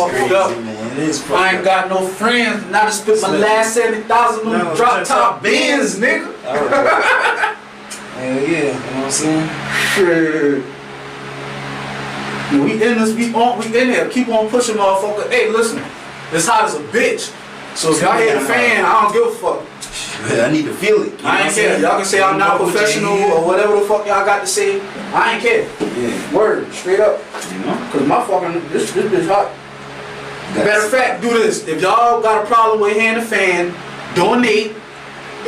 fucked up. Man. It is fucked I ain't got no friends. Now I spent my last 70,000 on drop top Benz, nigga. Hell yeah, you know what I'm saying? Shit. We in this, we in there. Keep on pushing, motherfucker. Hey, listen, it's hot as a bitch. So if y'all hear the fan, I don't give a fuck. I need to feel it. I ain't care. Y'all can say I'm not professional or whatever the fuck y'all got to say. I ain't care. Yeah. Word, straight up. You know? Cause my fucking this bitch hot. Matter of fact, do this. If y'all got a problem with hearing the fan, donate,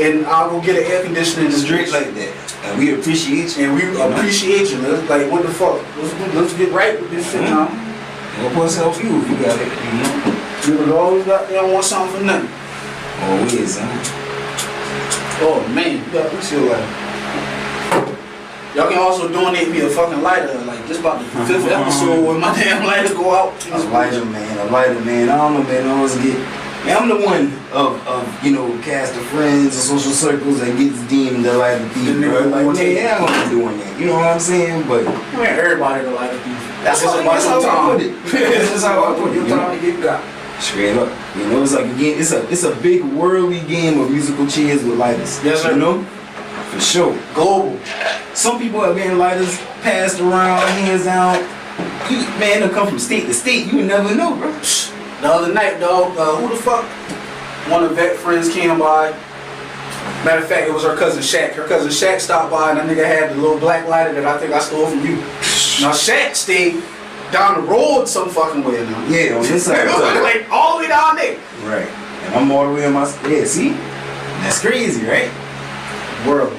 and I'll go get an air conditioner in the Straight like that. And we appreciate you. And we appreciate you. Like, what the fuck? Let's get right with this shit now. Help us help you if you got it, you know? You would always got there want something for nothing. Always, huh? Oh man, you got me feel like. Y'all can also donate me a fucking lighter. Like, this about the 5th episode when my damn lighter go out. A lighter, man. I don't know, man. I always get. Man, I'm the one of you know, cast of friends and social circles that gets deemed the lighter thief. Bro. Like, man, I'm not doing that. You know what I'm saying? But I mean, everybody the lighter thief. That's how I put it. That's how I put it. Your time to get got. Straight up. You know, it's like a game. It's a big worldly game of musical chairs with lighters. Yes, sir. You know? For sure. Global. Some people are getting lighters passed around, hands down. Man, they'll come from state to state. You never know, bro. The other night, dog, who the fuck? One of the vet friends came by. Matter of fact, it was her cousin Shaq. Her cousin Shaq stopped by and that nigga had the little black lighter that I think I stole from you. Now Shaq stayed down the road some fucking way now. Yeah, on this side. Like all the way down there. Right. And I'm all the way on my... Yeah, see? That's crazy, right? World.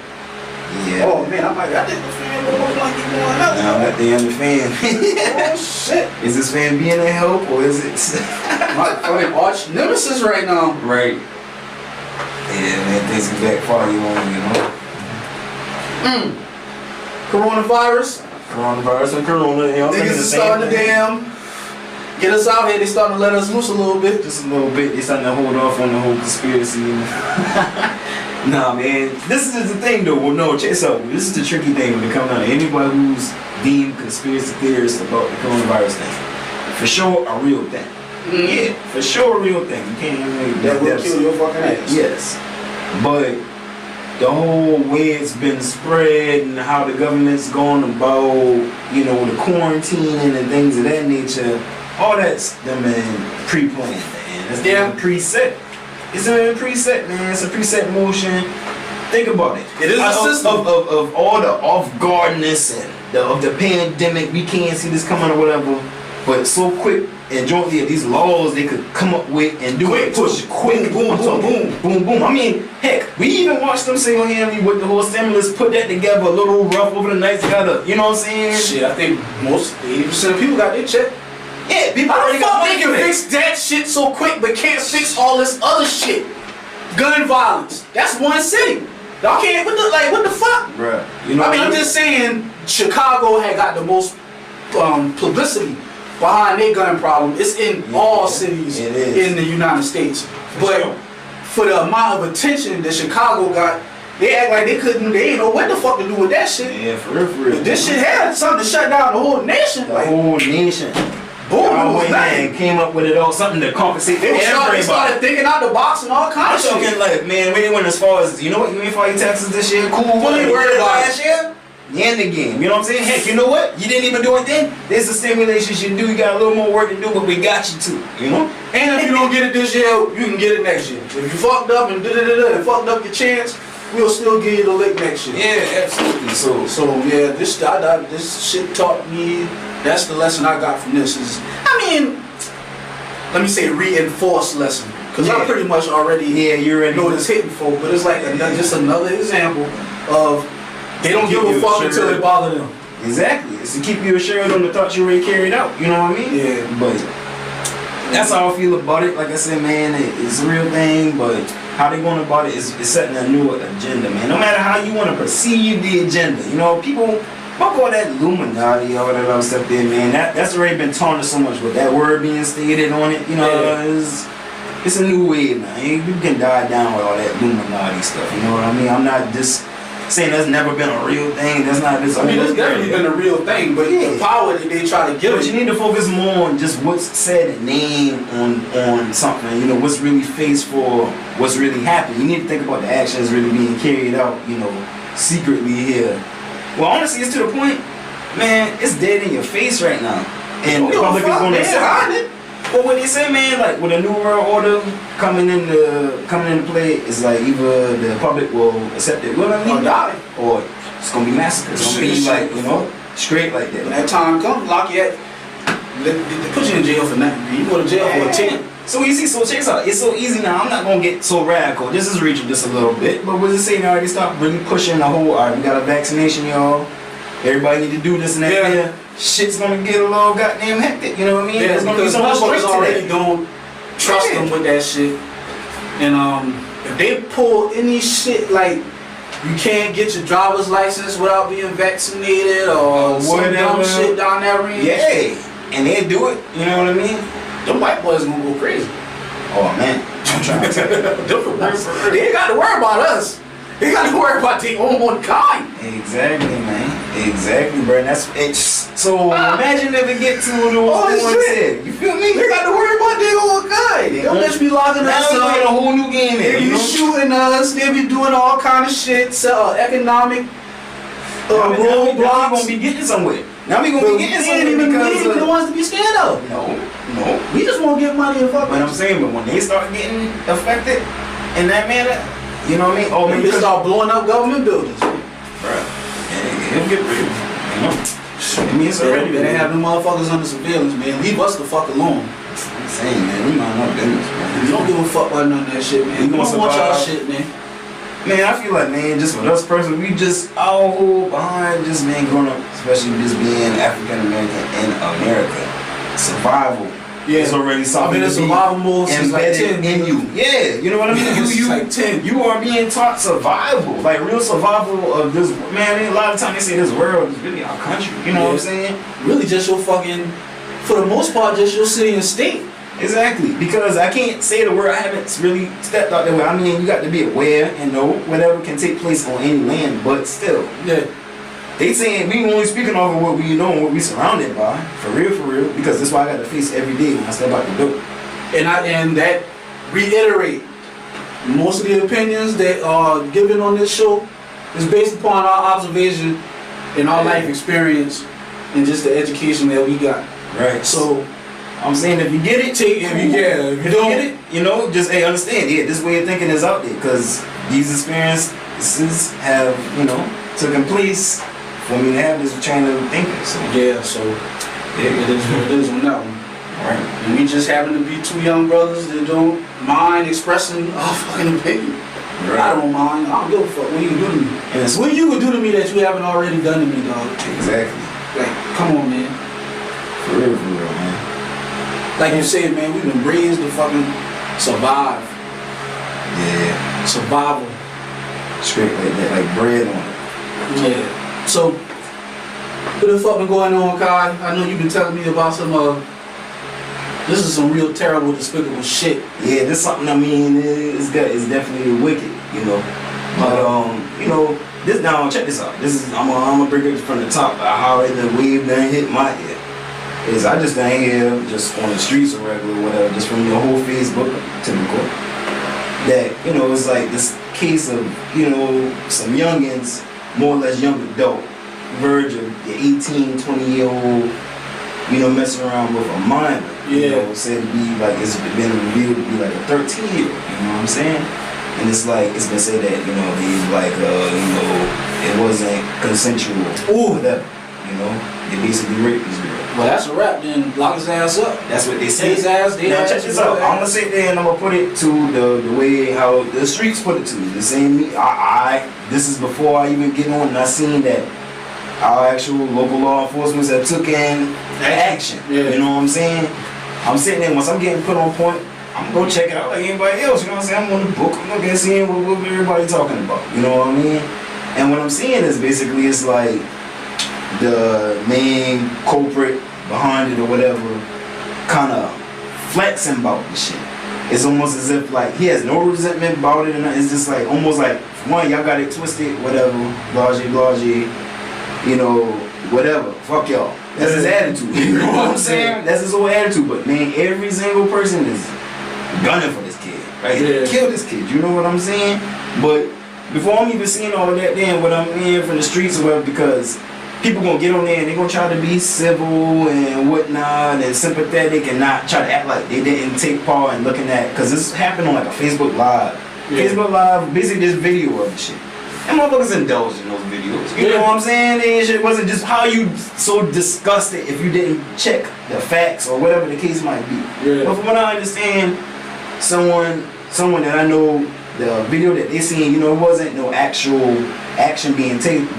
Yeah. Oh man, I think the fan will like keep going up. Now I'm at the end of the fan. Oh shit. Is this fan being a help or is it... My fucking arch nemesis right now. Right. Yeah, man, things can backfire you on, you know? Coronavirus. Coronavirus and corona, you know, Niggas is starting to damn get us out here. They starting to let us loose a little bit. Just a little bit. They starting to hold off on the whole conspiracy. Nah, man. This is the thing, though. Well, no, check this out. This is the tricky thing when it comes down to anybody who's deemed conspiracy theorists about the coronavirus thing. For sure, a real thing. Yeah, for sure, a real thing. You can't even that will kill your fucking ass. Yes, but the whole way it's been spread and how the government's going about, you know, the quarantining and things of that nature, all that's them been pre-planned, man. It's been preset. It's been preset, man. It's a preset motion. Think about it. It is a system of all the off-guardness and of the pandemic. We can't see this coming or whatever, but so quick. And jointly of these laws they could come up with and do quick it. Push quick, boom, boom, boom, boom, boom. I mean, heck, we even watched them single-handedly with the whole stimulus, put that together a little rough over the night, gotta, you know what I'm saying? Shit, I think most 80% of people got their check. Yeah, people How already the fuck got they can fix that shit so quick but can't fix all this other shit? Gun violence. That's one city. Y'all can't, what the fuck? Bruh. You know I mean, I'm just saying, Chicago had got the most publicity behind their gun problem. It's in all cities in the United States. But for the amount of attention that Chicago got, they act like they ain't know what the fuck to do with that shit. Yeah, for real. But this shit had something to shut down the whole nation. The whole nation. Boom, man, came up with it all, something to compensate for everybody. They started thinking out the box and all kinds of shit. I'm talking like, man, we didn't went as far as, you know what, you ain't file your taxes this year? Cool. What you worried about last year? You in the game, you know what I'm saying? Heck, you know what? You didn't even do it then. There's a stimulation you do. You got a little more work to do, but we got you too, you know? And if you don't get it this year, you can get it next year. If you fucked up and and fucked up your chance, we'll still give you the lick next year. Yeah, absolutely. So yeah, this shit taught me. That's the lesson I got from this. Is, I mean, let me say reinforced lesson, because I pretty much already know this hitting folk, but it's like just another example of they don't give a fuck until it bother them. Exactly. It's to keep you assured on the thoughts you already carried out. You know what I mean? Yeah. But that's how I feel about it. Like I said, man, it's a real thing, but how they going about it is setting a new agenda, man. No matter how you want to perceive the agenda. You know, people fuck all that Illuminati, all that other stuff there, man. That's already been tarnished so much with that word being stated on it. You know, it's a new wave now. You can die down with all that Illuminati stuff. You know what I mean? I'm not just saying that's never been a real thing. That's not this. I mean, it's definitely been a real thing, but the power that they try to give But you need to focus more on just what's said and named on something. You know, what's really faced for what's really happened. You need to think about the actions really being carried out, you know, secretly here. Well, honestly, it's to the point, man, it's dead in your face right now. And the public is going to accept it. But what they say, man, like with a new world order coming into play, it's like either the public will accept it willingly or die, or it's gonna be massacred. It's gonna be like, you know, straight like that. When that time comes, lock you at, they put you in jail for nothing. You go to jail for a ticket. So you see, so check this out. It's so easy now. I'm not gonna get so radical. This is reaching just a little bit, but what does it say now? They start really pushing the whole. All right, we got a vaccination, y'all. Everybody need to do this and that. Yeah. Shit's gonna get a little goddamn hectic. You know what I mean? Yeah, because motherfuckers already don't trust them with that shit. And if they pull any shit like you can't get your driver's license without being vaccinated or some dumb shit down that range. Yeah, and they do it. You know what I mean? Them white boys gonna go crazy. Oh man, I'm trying to tell you. They ain't got to worry about us. They got to worry about their own kind. Exactly, man. Exactly, bro. And that's it. So imagine if it get to the one said. You feel me? They got to worry about their own kind. They'll just be locking us up. Now a whole new game. They be shooting us. They be doing all kind of shit. Economic roadblocks. Now we gonna be getting somewhere. Now we gonna be getting somewhere because we don't want to be scared of. No. We just want to get money and fuck. But I'm saying, but when they start getting affected in that manner. You know what I mean? Oh, man, they start blowing up government buildings. Bruh. It'll get real. You know? I mean, it's already they have them motherfuckers under surveillance, man. Leave us the fuck alone. I'm saying, man, we mind our business, man. We don't give a fuck about none of that shit, man. We don't want y'all shit, man. Man, I feel like, man, just with us personally, we just all behind just, man, growing up, especially just being African American in America. Survival. Yeah, it's already something. I've been in survival mode since like 10 in you. Yeah, you know what I mean? You like 10. You are being taught survival, like real survival of this. Man, a lot of times they say this world is really our country. You know what I'm saying? Really, just your fucking, for the most part, just your city and state. Exactly, because I can't say the word. I haven't really stepped out that way. I mean, you got to be aware and know whatever can take place on any land, but still, yeah. They saying we only speaking off of what we know and what we surrounded by, for real, because that's why I got to face every day when I step out the door. And that reiterate most of the opinions that are given on this show is based upon our observation and our life experience and just the education that we got. Right. So I'm saying if you get it, if you don't get it, you know, just understand. Yeah, this way of thinking is out there because these experiences have, you know, taken place. For me to have this chain of thinking, so it is what it is on that one. Right. And we just happen to be two young brothers that don't mind expressing our fucking opinion. Right. I don't mind. I don't give a fuck what you can do to me. Yes. What you can do to me that you haven't already done to me, dog. Exactly. Like, come on, man. For real, man. Like you said, man, we've been raised to fucking survive. Yeah. Survival. Straight like that, like bread on it. Yeah. So, what the fuck been going on, Kai? I know you've been telling me about some, this is some real terrible, despicable shit. Yeah, this something, I mean, it's definitely wicked, you know. But, you know, this, now, check this out. This is, I'm gonna bring it from the top, how the wave done hit my head. Is I just done here, just on the streets or regular, whatever, just from the whole Facebook, typical. That, you know, it's like this case of, you know, some youngins, more or less young adult, verge of the 18, 20-year-old, you know, messing around with a minor. Yeah. You know, said to be like, it's been revealed to be like a 13-year-old, you know what I'm saying? And it's like, it's been said that, you know, he's like, you know, it wasn't consensual. Ooh. Whatever, you know? They basically raped this girl. Well, that's a wrap then. Lock his ass up. That's what they say. His ass, now check this out. I'm gonna sit there and I'm gonna put it to the way how the streets put it to me. The same this is before I even get on and I seen that our actual local law enforcement have took in action. Yeah. You know what I'm saying? I'm sitting there, once I'm getting put on point, I'm gonna go check it out like anybody else, you know what I'm saying? I'm on the book, I'm gonna get seeing what everybody talking about, you know what I mean? And what I'm seeing is basically it's like the main culprit behind it or whatever kind of flexing about the shit. it's almost as if like he has no resentment about it, and it's just like almost like one, y'all got it twisted, whatever, blase, you know, whatever, fuck y'all. That's his attitude. You know what I'm saying? That's his whole attitude. But man, every single person is gunning for this kid, right? Yeah. Kill this kid. You know what I'm saying? But before I'm even seeing all of that, then what I'm hearing from the streets or whatever, because people gonna get on there and they gonna try to be civil and whatnot and sympathetic and not try to act like they didn't take part in looking at, because this happened on like a Facebook Live. Yeah. Facebook Live, basically this video of the shit. And motherfuckers indulged in those videos. You know what I'm saying? And shit wasn't just how you so disgusted if you didn't check the facts or whatever the case might be. Yeah. But from what I understand, someone that I know, the video that they seen, you know, it wasn't no actual action being taken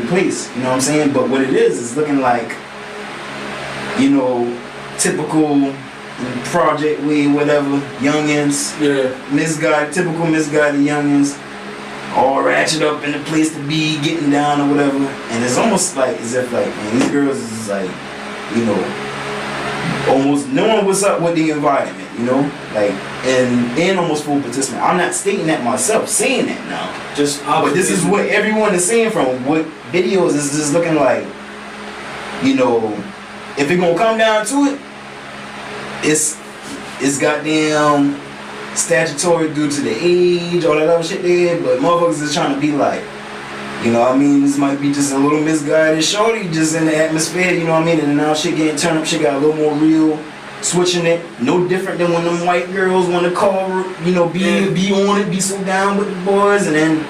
place. You know what I'm saying? But what it is looking like, you know, typical Project Way, whatever, youngins. Yeah. Typical misguided youngins. All ratchet up in the place to be, getting down or whatever, and it's almost like as if like, man, these girls is like, you know, almost knowing what's up with the environment, you know, like, and almost full participant. I'm not stating that myself, saying that now, but this is what everyone is saying from what videos is just looking like, you know, if it gonna come down to it, it's goddamn statutory due to the age, all that other shit there, but motherfuckers is trying to be like, you know what I mean, this might be just a little misguided shorty just in the atmosphere, you know what I mean, and now shit getting turned up, shit got a little more real, switching it, no different than when them white girls want to call, you know, be on it, be so down with the boys, and then,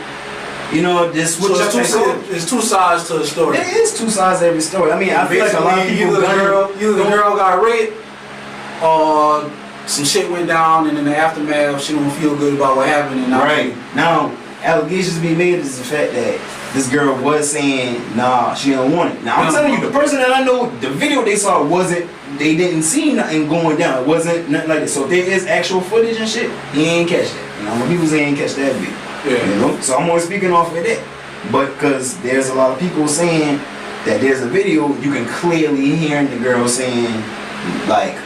you know, just switch up. It's two sides to the story. There is two sides to every story. I mean, I feel like a lot of people either the girl got raped, or some shit went down, and in the aftermath, she don't feel good about what happened. And right now, allegations being made is the fact that this girl was saying, nah, she don't want it. Now I'm telling you, the person that I know, the video they saw wasn't. They didn't see nothing going down. It wasn't nothing like that. So if there is actual footage and shit, he ain't catch that. You know, when people say he ain't catch that video. Yeah. You know, so I'm only speaking off of that. But because there's a lot of people saying that there's a video, you can clearly hear the girl saying, like,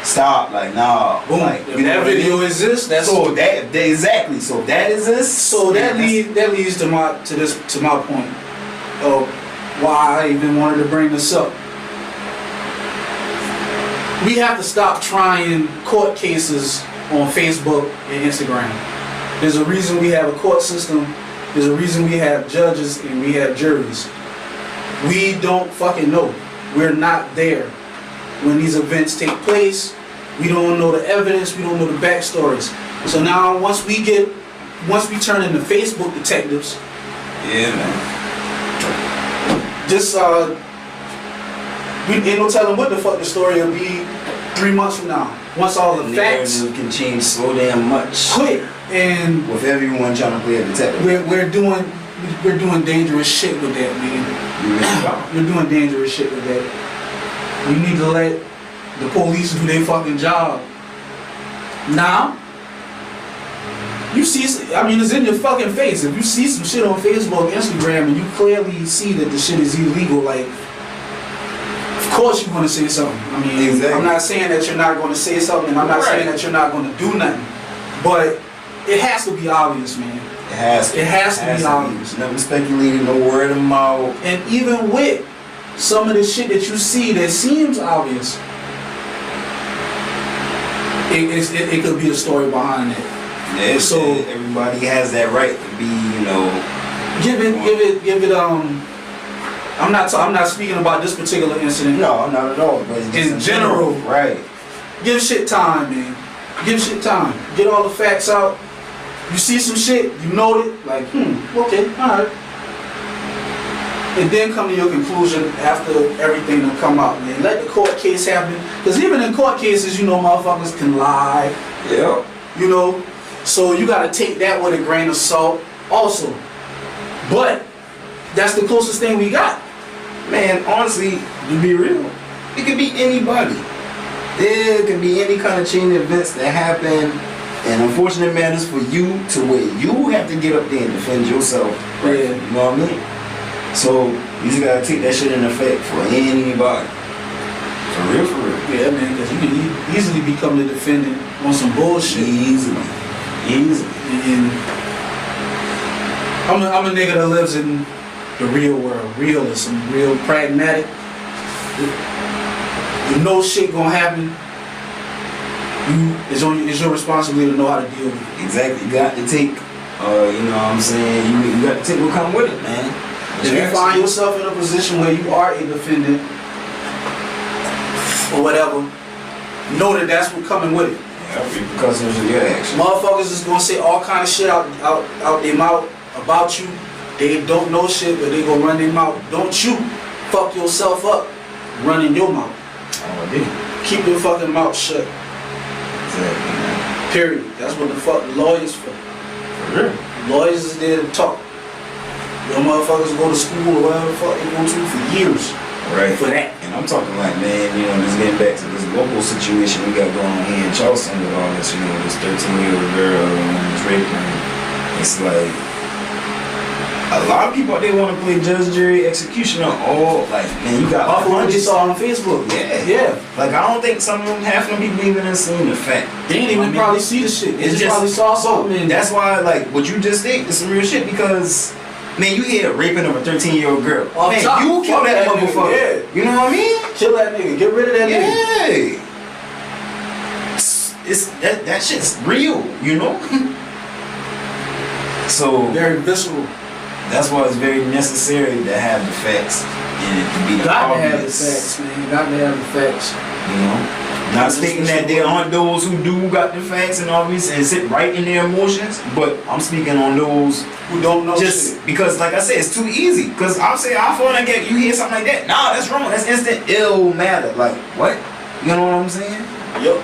stop, like, nah. Boom. Like, if that video exists, that's so that exactly. So that exists. So that leads to my point of why I even wanted to bring this up. We have to stop trying court cases on Facebook and Instagram. There's a reason we have a court system. There's a reason we have judges and we have juries. We don't fucking know. We're not there when these events take place. We don't know the evidence. We don't know the backstories. So now, once we turn into Facebook detectives, yeah, man. Just we ain't no telling what the fuck the story will be 3 months from now. Once all the facts can change so damn much quick, and with everyone trying to play a detective, we're doing dangerous shit with that, man. We're doing dangerous shit with that. We need to let the police do their fucking job. Now, you see, I mean, it's in your fucking face. If you see some shit on Facebook, Instagram, and you clearly see that the shit is illegal, like, of course you're going to say something. I mean, exactly. I'm not saying that you're not going to say something, and I'm not saying that you're not going to do nothing, but it has to be obvious, man. It has to be obvious. Never speculating, no word of mouth. And even with some of the shit that you see that seems obvious, it could be a story behind it. Yeah, so everybody has that right to be, you know. Give it. I'm not speaking about this particular incident. No, not at all. But in general, right? Give shit time, man. Give shit time. Get all the facts out. You see some shit, you know it. Like, okay, all right. And then come to your conclusion after everything will come out, man. Let the court case happen. Because even in court cases, you know, motherfuckers can lie. Yeah. You know, so you got to take that with a grain of salt also. But that's the closest thing we got. Man, honestly, to be real, it could be anybody. There could be any kind of chain of events that happen. And unfortunate matters for you to where you have to get up there and defend yourself. Right? Yeah. You know what I mean? So you just gotta take that shit in effect for anybody. For real, for real. Yeah, man, because you can easily become the defendant on some bullshit. Easily. And I'm a nigga that lives in the real world, realist. I'm real pragmatic. You know shit gonna happen. It's your responsibility to know how to deal with it. Exactly. You got to take, you know what I'm saying? You got to take what come with it, man. If you find yourself in a position where you are a defendant or whatever, know that that's what coming with it. Yeah, repercussions of your actions. Motherfuckers is gonna say all kind of shit out their mouth about you. They don't know shit, but they gonna run their mouth. Don't you fuck yourself up running your mouth. Oh, I did. Keep your fucking mouth shut. Exactly, man. Period. That's what the fuck lawyers for. For real. Lawyers is there to talk. Your motherfuckers go to school or whatever the fuck they go to for years. Right. For that. And I'm talking like, man, you know, just getting back to this local situation we got going on here in Charleston with all this, you know, this 13-year-old girl and this rape thing. It's like, a lot of people out there want to play judge, jury, executioner. All like, man, you got off of what they saw on Facebook. Yeah. Like, I don't think some of them, half of them people even seen the fact. They didn't even probably see the shit. They just probably saw something. And that's why, like, what you just did is some real shit because, man, you hear raping of a 13-year-old girl. Off man, top, you kill that motherfucker. Yeah. You know what I mean? Kill that nigga. Get rid of that nigga. Yeah. It's that shit's real, you know? So very visceral. That's why it's very necessary to have the facts and it to be got obvious. to have the facts, man. You got to have the facts. You know? Not stating that there aren't those who do got the facts and obvious and sit right in their emotions, but I'm speaking on those who don't know just shit. Because like I said, it's too easy. Because I'll say I fall and get you hear something like that. Nah, that's wrong. That's instant ill matter. Like what? You know what I'm saying? Yep.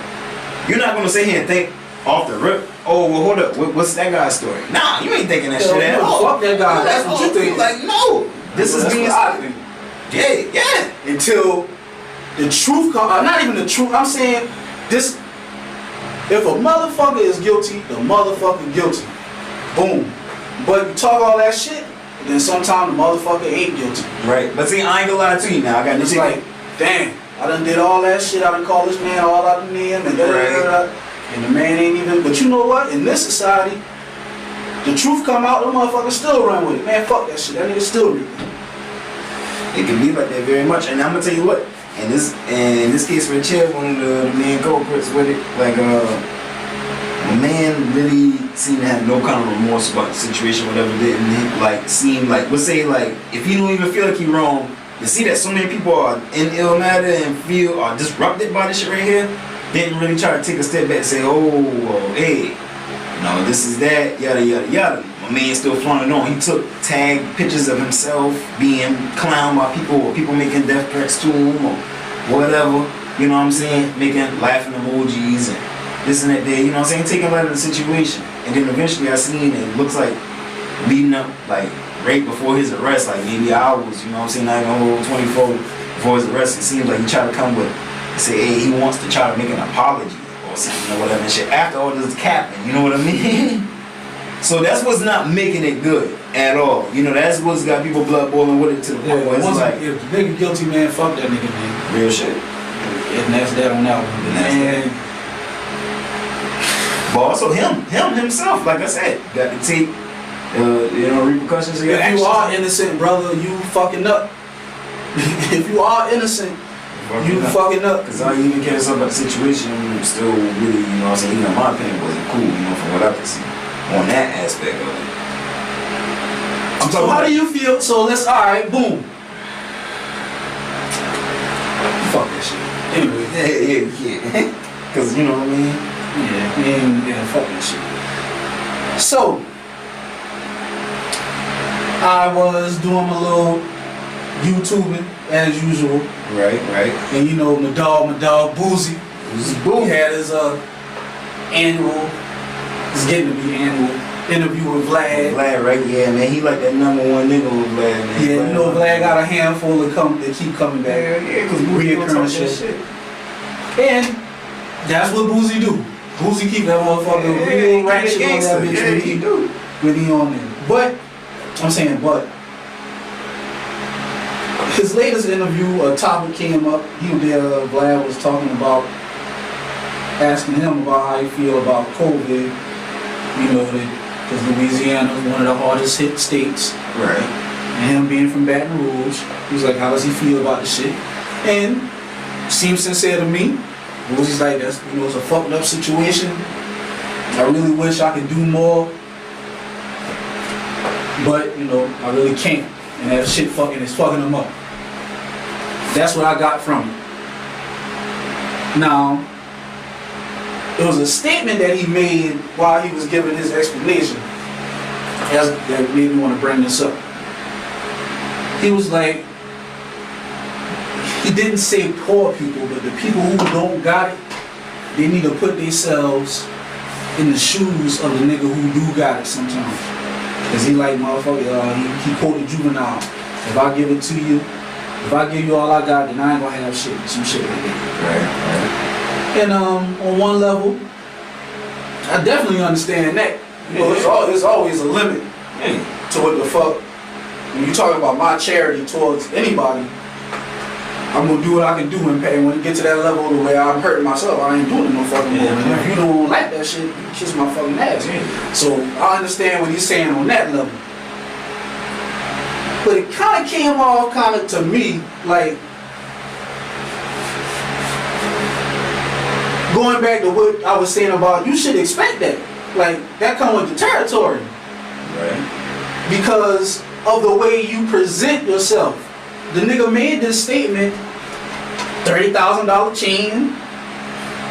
You're not gonna sit here and think off the rip, oh well hold up, what's that guy's story? Nah, you ain't thinking that shit at all. Fuck that guy. That's what you think. Like, no. This is being Yeah. Until the truth comes, not even the truth, I'm saying this, if a motherfucker is guilty, the motherfucker guilty. Boom. But you talk all that shit, then sometimes the motherfucker ain't guilty. Right. But see, I ain't gonna lie to you now. I got this like, damn, I done did all that shit, I done called this man all out of name and da. And the man ain't even, but you know what? In this society, the truth come out, the motherfucker still run with it. Man, fuck that shit. That nigga still read it. It can be like that very much. And I'm gonna tell you what, in this case with Chad, one of the main culprits with it, like the man really seemed to have no kind of remorse about the situation, whatever didn't like seem like, let's say like, if he don't even feel like he wrong, to see that so many people are in ill matter and feel are disrupted by this shit right here, didn't really try to take a step back and say, oh, hey, no, this is that, yada, yada, yada. My man still flaunting on. He took tag pictures of himself being clowned by people or people making death threats to him or whatever, you know what I'm saying? Making laughing emojis and this and that there, you know what I'm saying? Taking light of the situation. And then eventually I seen it looks like leading up, like right before his arrest, like maybe hours, you know what I'm saying? Not even whole 24 before his arrest. It seems like he tried to come with say, hey, he wants to try to make an apology or something or whatever and shit after all this capping, you know what I mean? So that's what's not making it good at all. You know, that's what's got people blood boiling with it to the point where it's like, if the nigga guilty, man, fuck that nigga, man. Real shit. And that's that on that one. Man. But also himself, like I said, got to take you know, repercussions of your actions. If you are innocent, brother, you fucking up. If you are innocent, you fucking up. Because I didn't even care something about the situation, still really, you know what I'm saying, even in my opinion, wasn't cool, you know, from what I can see. On that aspect of it. So how do you feel? So let's, alright, boom. Fuck that shit. Anyway. Yeah. Because, you know what I mean? Yeah, fuck that shit. So, I was doing my little YouTubing as usual. Right. And you know, my dog Boozy. He had his annual, it's getting to be annual interview with Vlad. Vlad, right? Yeah, man. He like that number one nigga with Vlad, man. Yeah, you know, Vlad got a handful of that keep coming back. Yeah, because Boozy reoccurring shit. And that's what Boozy do. Boozy keep that motherfucker real ratchet on that bitch when he on there. But, I'm saying, but, his latest interview, a topic came up. He was there, Vlad was talking about, asking him about how he feel about COVID. You know, because Louisiana is one of the hardest hit states. Right. And him being from Baton Rouge, he was like, how does he feel about the shit? And seems sincere to me. He's like, that's, you know, it's a fucked up situation. I really wish I could do more, but you know, I really can't. And that shit is fucking him up. That's what I got from it. Now, it was a statement that he made while he was giving his explanation that made me want to bring this up. He was like, he didn't say poor people, but the people who don't got it, they need to put themselves in the shoes of the nigga who do got it sometimes. Cause he like, motherfucker, he quoted Juvenile. If I give it to you, if I give you all I got, then I ain't gonna have shit, some shit like that. Right. And on one level, I definitely understand that. You know, there's always a limit to what the fuck. When you talk about my charity towards anybody, I'm gonna do what I can do and pay. When you get to that level the way I'm hurting myself, I ain't doing it no fucking more. And if you don't like that shit, you kiss my fucking ass. So I understand what he's saying on that level. But it kind of came off kind of to me like, going back to what I was saying about, you should expect that. Like, that come with the territory. Right. Because of the way you present yourself. The nigga made this statement, $30,000 chain,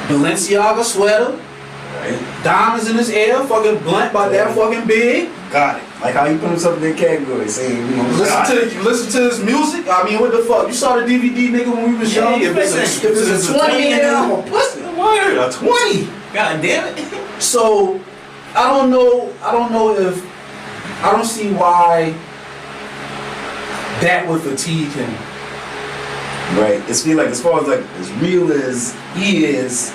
Balenciaga sweater, right. Diamonds in his ear, fucking blunt about that fucking big. Got it. Like how you put himself in that category, saying, you know, listen to his music. I mean, what the fuck? You saw the DVD, nigga, when we was young. If it's a 20 in I'm a pussy. Word, a 20. God damn it. So I don't know if I don't see why that would fatigue him. Right. It's feel like as far as like as real as he is,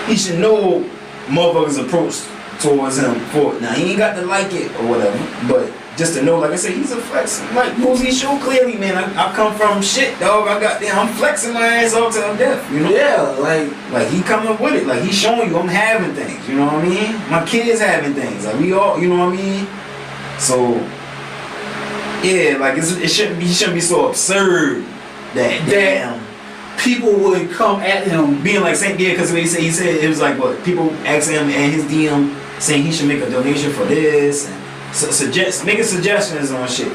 he should know motherfuckers' approach towards him for it. Now he ain't got to like it or whatever, but just to know, like I said, he's a flex. Like Boozy showed clearly, man. I come from shit, dog. I'm flexing my ass off till I'm deaf. You know? Yeah, like he coming with it. Like he's showing you I'm having things. You know what I mean? My kids having things. Like we all, you know what I mean? So yeah, like he shouldn't be so absurd that people would come at him being like saying because he said it was like what people asked him and his DM saying he should make a donation for this and making suggestions on shit.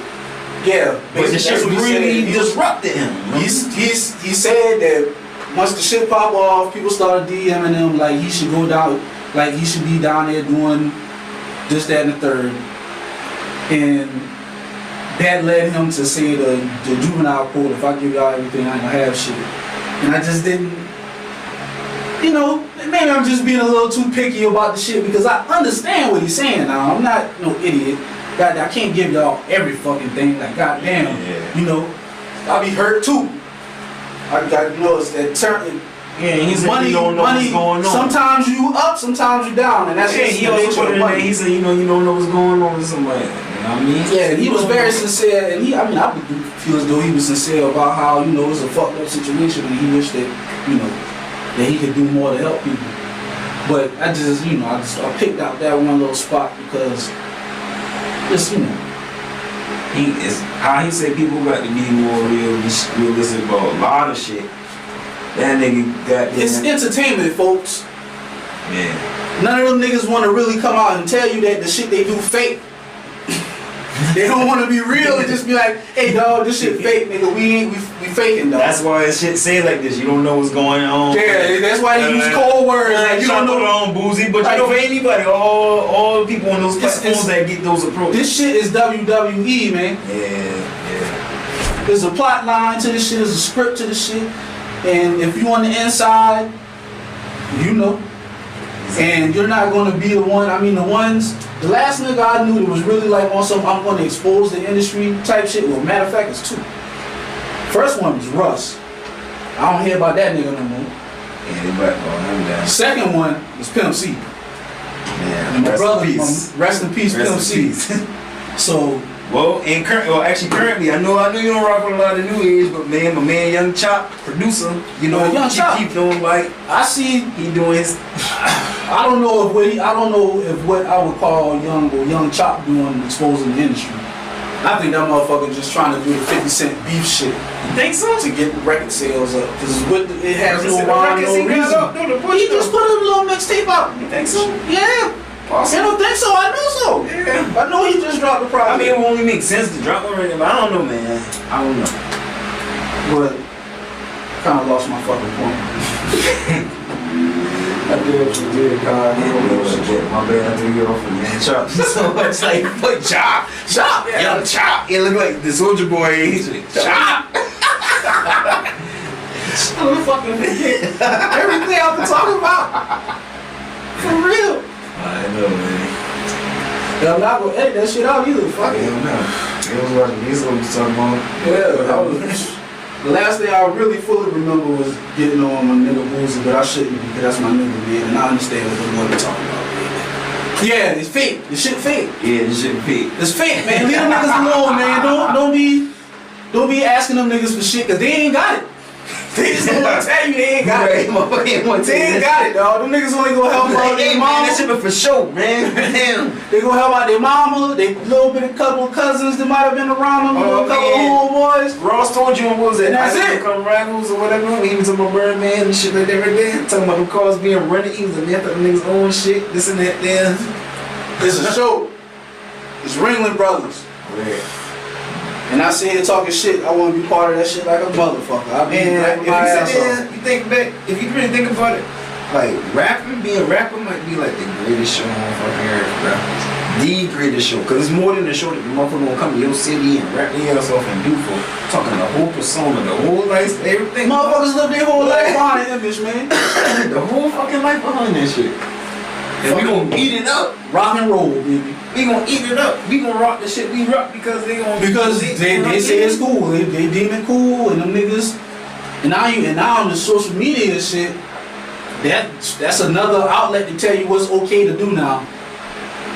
Yeah, but the shit really disrupted him. He said that once the shit pop off, people started DMing him like he should go down, like he should be down there doing this, that, and the third, and that led him to say the Juvenile quote, if I give y'all everything, I ain't gonna have shit. And I just didn't, you know, maybe I'm just being a little too picky about the shit because I understand what he's saying now. I'm not no idiot. God, I can't give y'all every fucking thing. Like, goddamn, you know, I'll be hurt too. I got, you know, it's that turn. Yeah, he's money, don't know what's going on. Sometimes you up, sometimes you down, and that's he also put it in there. He said, you don't know what's going on with somebody. You know what I mean? Yeah, he was very sincere, and I would feel as though he was sincere about how, you know, it's a fucked up situation, and he wished that, you know, that he could do more to help people. But I just, you know, I picked out that one little spot because, just, you know, how he said people got to be more realistic about a lot of shit. That nigga got it's entertainment, folks. Yeah. None of them niggas want to really come out and tell you that the shit they do fake. They don't want to be real and just be like, hey dog, this shit fake, nigga. We faking, dog. That's why shit say like this. You don't know what's going on. Yeah, that's why they use cold words. Like, you don't know on Boozy, but like, you know for anybody, all the people on those platforms that get those approaches. This shit is WWE, man. Yeah. There's a plot line to this shit. There's a script to this shit. And if you on the inside, you know. And you're not going to be the one. I mean, the last nigga I knew that was really like on some I'm going to expose the industry type shit. Well, matter of fact, it's two. First one was Russ. I don't hear about that nigga no more. Yeah, they back on him down. Second one was Pimp C. Yeah, and my brother, rest in peace, Pimp C. So Well, currently, I know you don't rock with a lot of new age, but man, my man Young Chop, producer, you know, Young Chop, keep doing like I see he doing his. I don't know if what I would call Young Chop doing exposing the industry. I think that motherfucker just trying to do the 50 Cent beef shit. You think so? To get record sales up, because it has no rhyme, no He reason. He just put a little mixtape out. You think so? Yeah. Awesome. I don't think so. I know so. Yeah. I know he just dropped the project. I mean, it won't even make sense to drop one right now, but I don't know, man. I don't know. But kind of lost my fucking point. I did, God. My bad, I threw you off, man. Chop. So much like, but Chop. Yeah. Young Chop. It look like the Soldier Boy. He's like, Chop. I don't fucking forget everything I've been talking about. For real. I know, man. And I'm not gonna edit that shit out either. Fuck it. Hell no. It was watching this what we was talking about. Yeah, the last thing I really fully remember was getting on my nigga Boozy, but I shouldn't because that's my nigga, man, and I understand what we're talking about, man. Yeah, it's fake. This shit fake. Yeah, this shit fake. It's fake, man. Leave them niggas alone, man. Don't be asking them niggas for shit because they ain't got it. They just don't want to tell you they ain't got it. They ain't got it, dog. Them niggas only gonna help out their mama. That shit been for sure, man. Damn. They gonna help out their mama, they little bit of couple of cousins that might have been around them, a couple of homeboys. Ross told you what was it? And that's it. Come rivals or whatever. He was on my Birdman and shit like that right there. Talking about them cars being running. He was like, man, I thought them niggas own shit. This and that there. It's a show. It's Ringling Brothers. Yeah. And I sit here talking shit. I want to be part of that shit like a motherfucker. I mean, you think back, if you really think about it, like being a rapper might be like the greatest show on fucking earth, bro. The greatest show, cause it's more than a show that the motherfucker gonna come to your city and rap their ass off and do for talking the whole persona, the whole life, everything. Motherfuckers live their whole life behind the image, man. The whole fucking life behind that shit. And we gonna eat it up. Rock and roll, baby. We gonna eat it up. We gonna rock the shit we rock because they say it's cool. They deem it cool, and them niggas. And now on the social media and shit, that's another outlet to tell you what's okay to do now.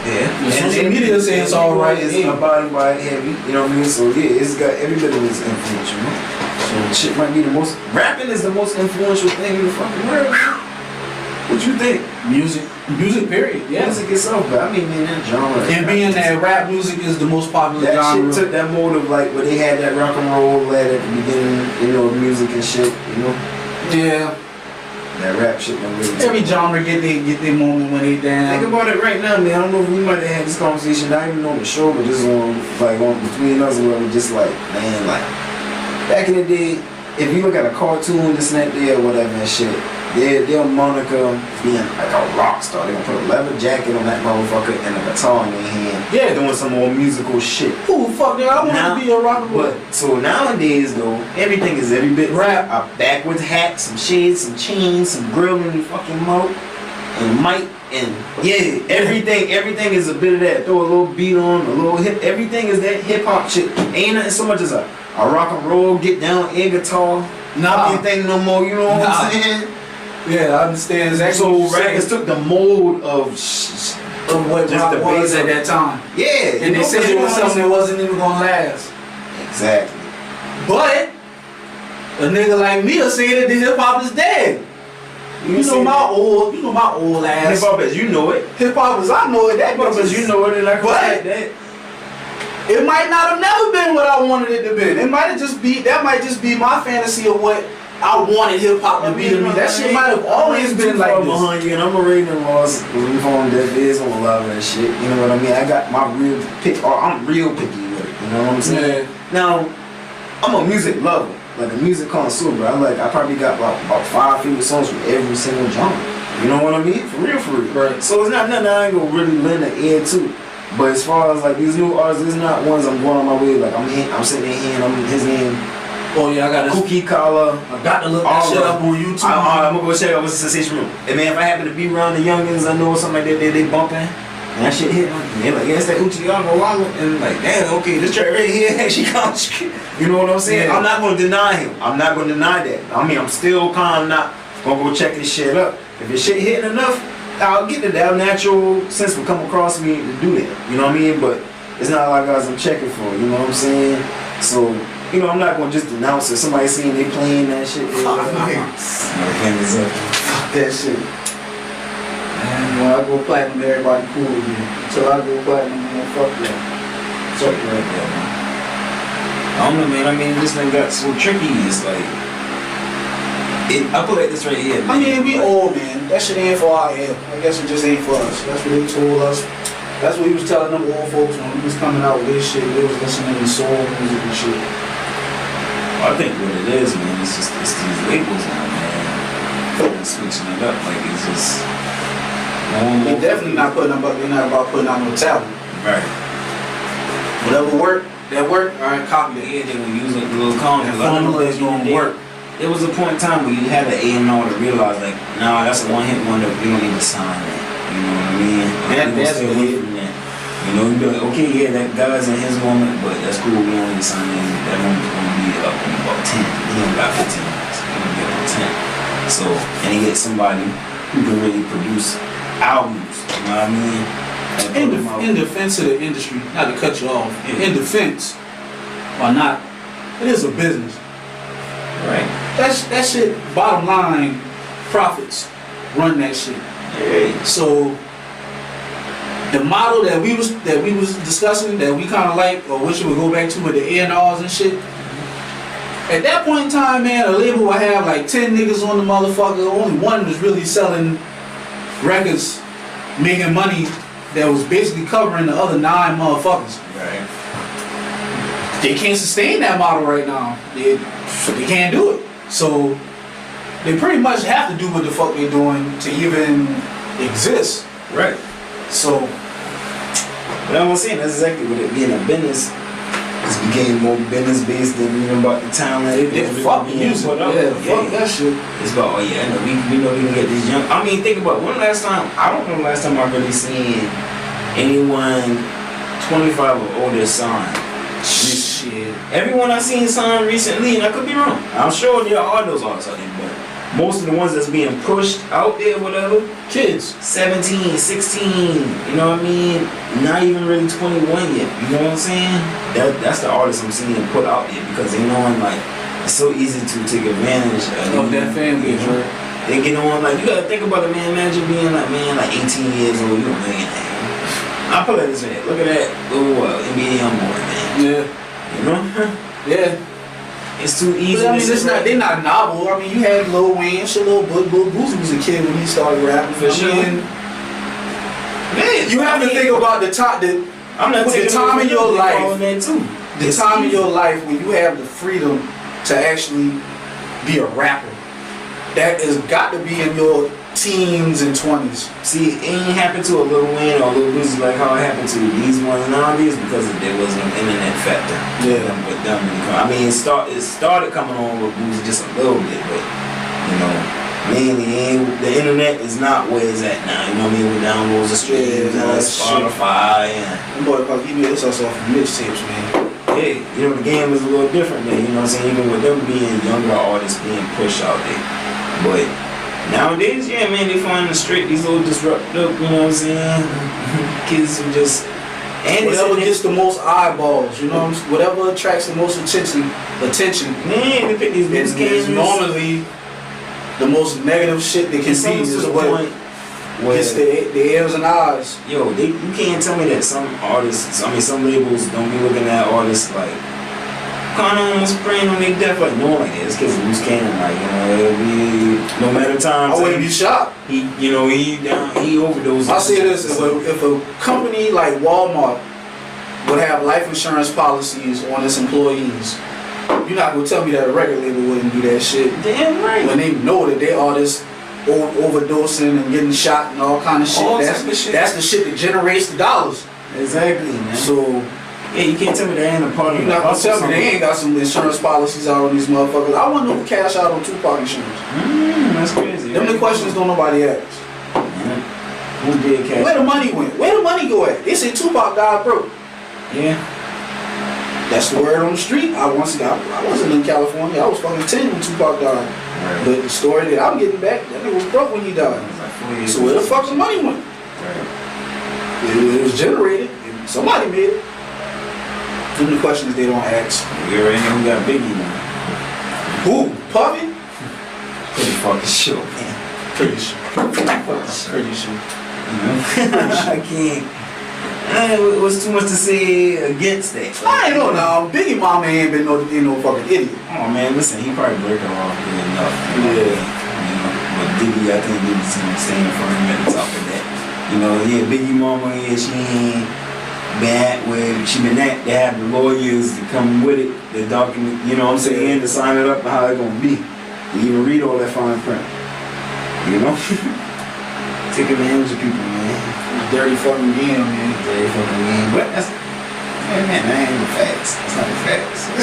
Yeah. The social media says it's all right. It's body heavy. You know what I mean? So yeah, it's got every bit of its influence, you know. So shit might be the most. Rapping is the most influential thing in the fucking world. What you think? Music, period. Yeah. Music itself, but I mean, man, that genre. And being that rap music is the most popular that genre. That shit took that mode of like where they had that rock and roll at the beginning, you know, music and shit, you know. Yeah. That rap shit. Every genre get their moment when they down. Think about it right now, man. I don't know if we might have had this conversation not even on the show, but just on between us, where we just like, man, like back in the day, if you look at a cartoon, this and that there, or whatever and shit. They'll Monica being like a rock star. They're gonna put a leather jacket on that motherfucker and a guitar in their hand. Yeah. Doing some more musical shit. Ooh, fuck that. I want to be a rock and roll. But so nowadays though, everything is every bit rap. A backwards hat, some shades, some chains, some grill in your fucking mouth, and mic, and yeah, everything is a bit of that. Throw a little beat on, a little hip. Everything is that hip hop shit. Ain't nothing so much as a rock and roll, get down, air guitar. Not anything no more. You know what I'm saying? Yeah, I understand exactly. So rappers took the mold of what just rock the was at that time. Yeah, and they said it was something that wasn't even gonna last. Exactly. But a nigga like me will say that the hip hop is dead. You know my old ass. Hip hop as you know it. Hip hop as I know it. That hip hop as you know it, and like that. It might not have never been what I wanted it to be. It might have just be my fantasy of what I wanted hip hop to be to me. That shit might have always been like this. Behind you, and I'm a rating loss. We found that is on a lot of that shit. You know what I mean? I got my real pick. Or I'm real picky with it. You know what I'm saying? Yeah. Now, I'm a music lover, like a music connoisseur. But I probably got about 5 favorite songs from every single genre. You know what I mean? For real. Right. So it's not nothing I ain't gonna really lend an ear to. But as far as like these new artists, it's not ones I'm going on my way. Like I'm sitting in hand, I'm in his hand. Oh yeah, I got Cookie Collar. I got to look that shit up on YouTube. I'm gonna go check out what's the sensation room. And man, if I happen to be around the youngins, I know something like that, they bumping, and that shit hit. And they're like, yeah, it's that Uchi Yago Walla. And like, damn, okay, this track right here actually counts. You know what I'm saying? Yeah. I'm not gonna deny him. I'm not gonna deny that. I mean, I'm still kind of not gonna go check this shit up. If this shit hitting enough, I'll get to that. Natural sense will come across me to do that. You know what I mean? But it's not like guys I'm checking for, you know what I'm saying? So, you know, I'm not gonna just denounce it. Somebody seeing they playing that shit. Fuck that shit. Man, when I go platinum, everybody cool with me. Until I go platinum, man, fuck that. Fuck right there, man. I don't know, man. I mean, this thing got so tricky. It's like, I put like this right here, man. I mean, we old, man. That shit ain't for our ear. I guess it just ain't for us. That's what they told us. That's what he was telling them old folks when we was coming out with this shit. They was listening to soul music and shit. I think what it is, man, it's these labels now, man. They're switching it up, like it's just. They definitely not putting up. They're not about putting out no talent. Right. Whatever work, that work. All right, copy it. Yeah, they were using a little content. That formula is gonna work. There was a point in time where you had an A&R to realize, like, nah, that's a one-hit wonder. We don't need to sign that. You know what I mean? That's away from that. You know, you be like, okay, yeah, that guy's in his moment, but that's cool. We don't need to sign that. That moment's gonna be up in about 10. He only got 15 minutes. He's gonna be up on 10. So, and he gets somebody who can really produce albums. You know what I mean? In defense of the industry, not to cut you off. In defense, or not, it is a business. Right. That shit. Bottom line, profits run that shit. Yeah. So the model that we was discussing, that we kind of like, or wish we would go back to with the A&Rs and shit. At that point in time, man, a label would have like 10 niggas on the motherfucker. Only one was really selling records, making money that was basically covering the other 9 motherfuckers. Right. They can't sustain that model right now. They can't do it. So they pretty much have to do what the fuck they're doing to even exist. Right. So, but I'm saying that's exactly what it being a business. It's became more business based than even about the talent. Fuck the music. Fuck that shit. It's about, oh yeah, we know we can get these young. I mean, think about when last time. I don't know the last time I really seen anyone 25 or older sign. Shit. Everyone I seen signed recently, and I could be wrong. I'm sure there are those artists out there, but most of the ones that's being pushed out there, whatever, kids, 17, 16, you know what I mean? Not even really 21 yet, you know what I'm saying? That's the artists I'm seeing put out there because they know like it's so easy to take advantage of that fan base, right? They get on like, you gotta think about a man, imagine being like 18 years old, you're a millionaire. I'll put it this way, look at that little NBA young boy, man. Yeah. You know? Yeah. It's too easy. But I mean, they're not novel. I mean, you had Lil Wayne, shit, Lil Boosie was a kid when he started rapping. For sure. Man, you have to think about the time. I'm not the time in your life. Too. The time in your life when you have the freedom to actually be a rapper. That has got to be in your teens and 20s. See, it ain't happened to a Lil Wayne or Lil Boosie like how it happened to these ones nowadays because there was no internet factor. Yeah. But them really I mean, it started coming on with Boosie just a little bit, but you know, mainly the internet is not where it's at now. You know what I mean? With downloads and streams and Spotify and. Boy, he made us off of mixtapes, man. Yeah, you know the game is a little different then. You know what I'm saying? Even with them being younger artists being pushed out there, but. Nowadays, yeah, man, they find the straight, these little disruptive, you know what I'm saying? Kids who just... And whatever gets the most eyeballs, you know what I'm saying? Whatever attracts the most attention. Man, they pick these it's normally the most negative shit they can see is what gets the ears and eyes. Yo, you can't tell me that some artists, some labels don't be looking at artists like... Kind of almost praying on their death, like no, like this kid's a loose cannon, like it'll be no matter time. I wouldn't be shocked. He overdosed. I'll say this: if a company like Walmart would have life insurance policies on its employees, you're not gonna tell me that a record label wouldn't do that shit. Damn right. When they know that they artists overdosing and getting shot and all kind of shit. That's the shit that generates the dollars. Exactly, man. So. Yeah, you can't tell me they ain't a part of it. You're not gonna tell me they ain't got some insurance policies out on these motherfuckers. I wonder who cash out on Tupac insurance. That's crazy. Them the questions don't nobody ask. Who did cash? Where the money went? Where the money go at? They say Tupac died broke. Yeah. That's the word on the street. I wasn't in California. I was fucking 10 when Tupac died. Right. But the story that I'm getting back, that nigga was broke when he died. Like so where the fuck the money went? Right. It was generated. Somebody made it. Them the questions they don't ask. You already know who got Biggie now. Who? Puffy? Pretty fucking sure, man. Pretty sure. Pretty sure. You know? I can't. It was too much to say against that. I ain't know now. Biggie Mama ain't been no fucking idiot. Oh man, listen, he probably break her off good enough. Yeah. You know, but Biggie, I think Biggie's gonna stay in front of him at the top of that. You know, yeah, Biggie Mama, yeah, she ain't bad with. She been that. They have the lawyers to come with it, the document. You know what I'm saying? To sign it up and how it's gonna be. You even read all that fine print. You know? Take advantage of people, man. Dirty fucking game, man. Dirty fucking game. But that's, man, that ain't the facts. That's not the facts. I'm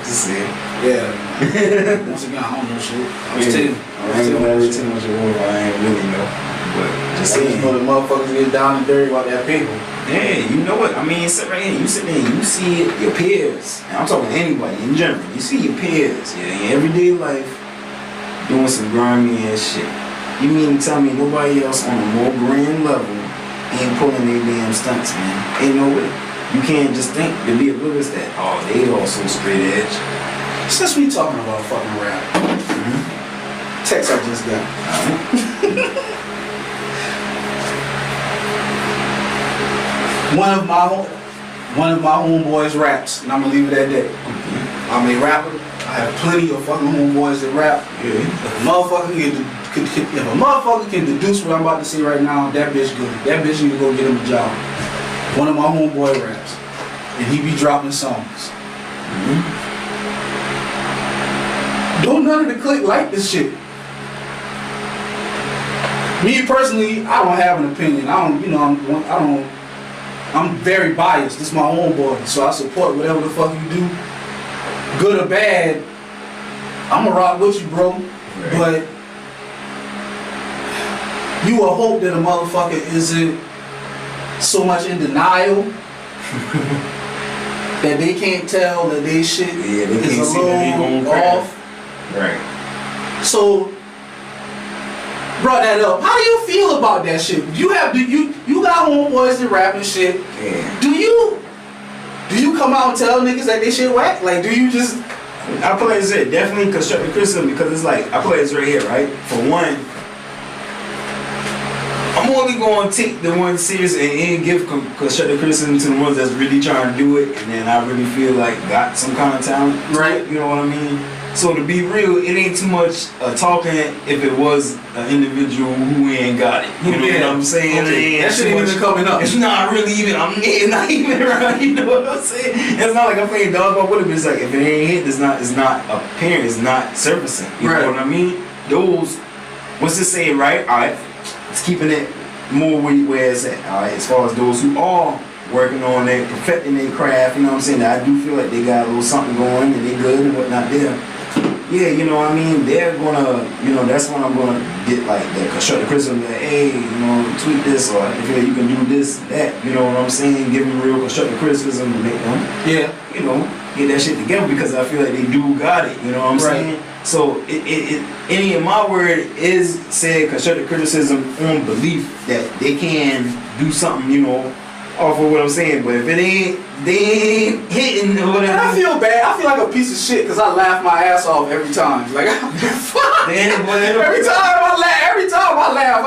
just saying. Yeah. Once again, I don't know shit. I was telling you. I ain't gonna read too much of what I ain't really know. But just saying. I just know the motherfuckers get down and dirty about that paper. Yeah, you know what? I mean, sit right here. You sit there and you see it, your peers. And I'm talking to anybody in general. You see your peers, in everyday life doing some grimy ass shit. You mean to tell me nobody else on a more grand level ain't pulling their damn stunts, man? Ain't no way. You can't just think to be oblivious that, oh, they all so straight edge. Since we talking about fucking rap, text I just got. One of my homeboys raps, and I'm gonna leave it at that. I'm a rapper. I have plenty of fucking homeboys that rap. Yeah. If a motherfucker can deduce what I'm about to say right now, that bitch good. That bitch need to go get him a job. One of my homeboy raps, and he be dropping songs. Don't none of the clique like this shit. Me personally, I don't have an opinion. I'm very biased. This is my homeboy, so I support whatever the fuck you do. Good or bad, I'ma rock with you, bro. Right. But you will hope that a motherfucker isn't so much in denial that they can't tell that they shit is a little off. Right. So brought that up. How do you feel about that shit? You got homeboys that rap and shit. Yeah. Do you come out and tell niggas that they shit whack? Like, do you just... I play as it, definitely constructive criticism, because it's like, I play as right here, right? For one, I'm only going to take the ones serious and give constructive criticism to the ones that's really trying to do it, and then I really feel like got some kind of talent. Right. You know what I mean? So to be real, it ain't too much talking if it was an individual who ain't got it. You know what I'm saying? Okay. That shit ain't even coming up. It's not really even, not even around, you know what I'm saying? It's not like I'm playing dodgeball with it, but it's like if it ain't hit, it's not apparent, it's not surfacing. You know what I mean? Those, what's it saying, right? Alright, it's keeping it more where it's at, alright, as far as those who are working on it, perfecting their craft, you know what I'm saying? I do feel like they got a little something going and they good and whatnot there. Yeah, you know what I mean? They're gonna, that's when I'm gonna get like the constructive criticism that, hey, tweet this, or I feel you can do this, that, you know what I'm saying? Give them real constructive criticism to make them, get that shit together, because I feel like they do got it, you know what I'm saying? So any of my word is said constructive criticism on belief that they can do something, off of what I'm saying, but if it ain't, they ain't hitting or whatever. I feel bad. I feel like a piece of shit because I laugh my ass off every time. Like every time I laugh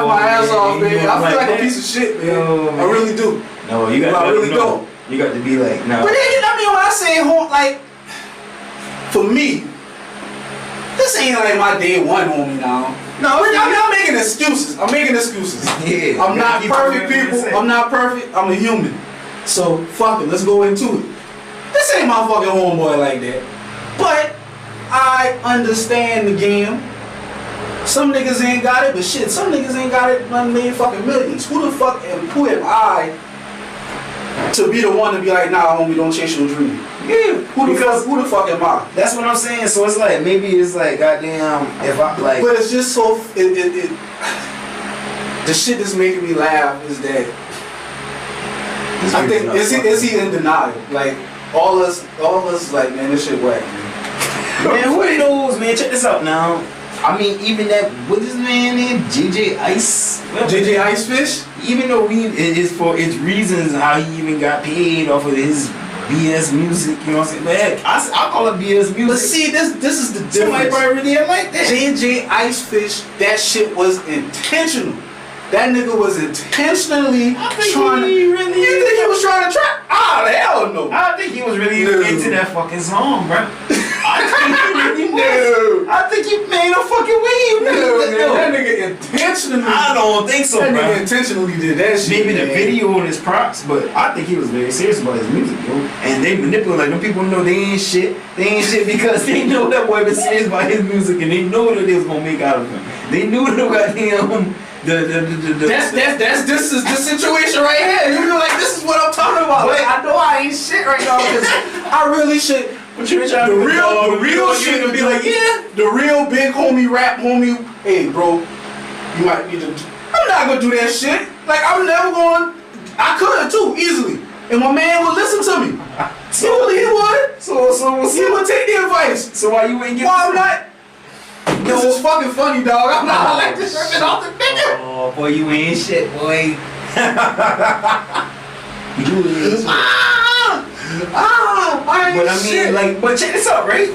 my ass off, man. I feel like a piece of shit, man. I really do. No, you got to don't. You got to be like, no. But then, when I say home, like, for me, this ain't like my day one homie now. No, I'm making excuses. Yeah. I'm not perfect, people. I'm not perfect. I'm a human. So, fuck it. Let's go into it. This ain't my fucking homeboy like that. But, I understand the game. Some niggas ain't got it, but shit, some niggas ain't got it made fucking millions. Who am I to be the one to be like, nah, homie, don't chase your dream? Yeah, who the fuck am I? That's what I'm saying. So it's like, maybe it's like, goddamn, if I like. But it's just so, the shit that's making me laugh is that, I think, is he in denial? Like, all us, like, man, this shit whack, man. Man, who knows, man? Check this out now. I mean, even that, what's his man name? JJ Ice? JJ Icefish? Even though it is for its reasons how he even got paid off of his BS music, you know what I'm saying? But heck, I call it BS music. But see, this is the difference. Somebody probably really didn't like that. J Icefish, that shit was intentional. That nigga was intentionally trying to. You think he was trying to trap? Ah, hell no. I think he was really into that fucking song, bro. I think he really was. I think he made a fucking wave. No, that nigga intentionally. I don't think so, that bro. Nigga intentionally did that shit. Maybe the video and his props, but I think he was very serious about his music, yo. And they manipulate, like, them people know they ain't shit. They ain't shit because they know that boy was serious about his music and they know what they was gonna make out of him. They knew the goddamn. This is the situation right here. You know, like, this is what I'm talking about. Like, I know I ain't shit right now because I really should. But you're trying the real shit to be like, yeah, the real big homie, rap homie. Hey, bro, you might need to. I'm not gonna do that shit. Like, I'm never going. I could too easily, and my man would listen to me. He would. So he would take the advice. So why you ain't get? Why I'm not? This is fucking funny, dog. I'm not like this ripping off the nigga. Oh, boy, you ain't shit, boy. You is. But I mean, shit. like, but check this out, right?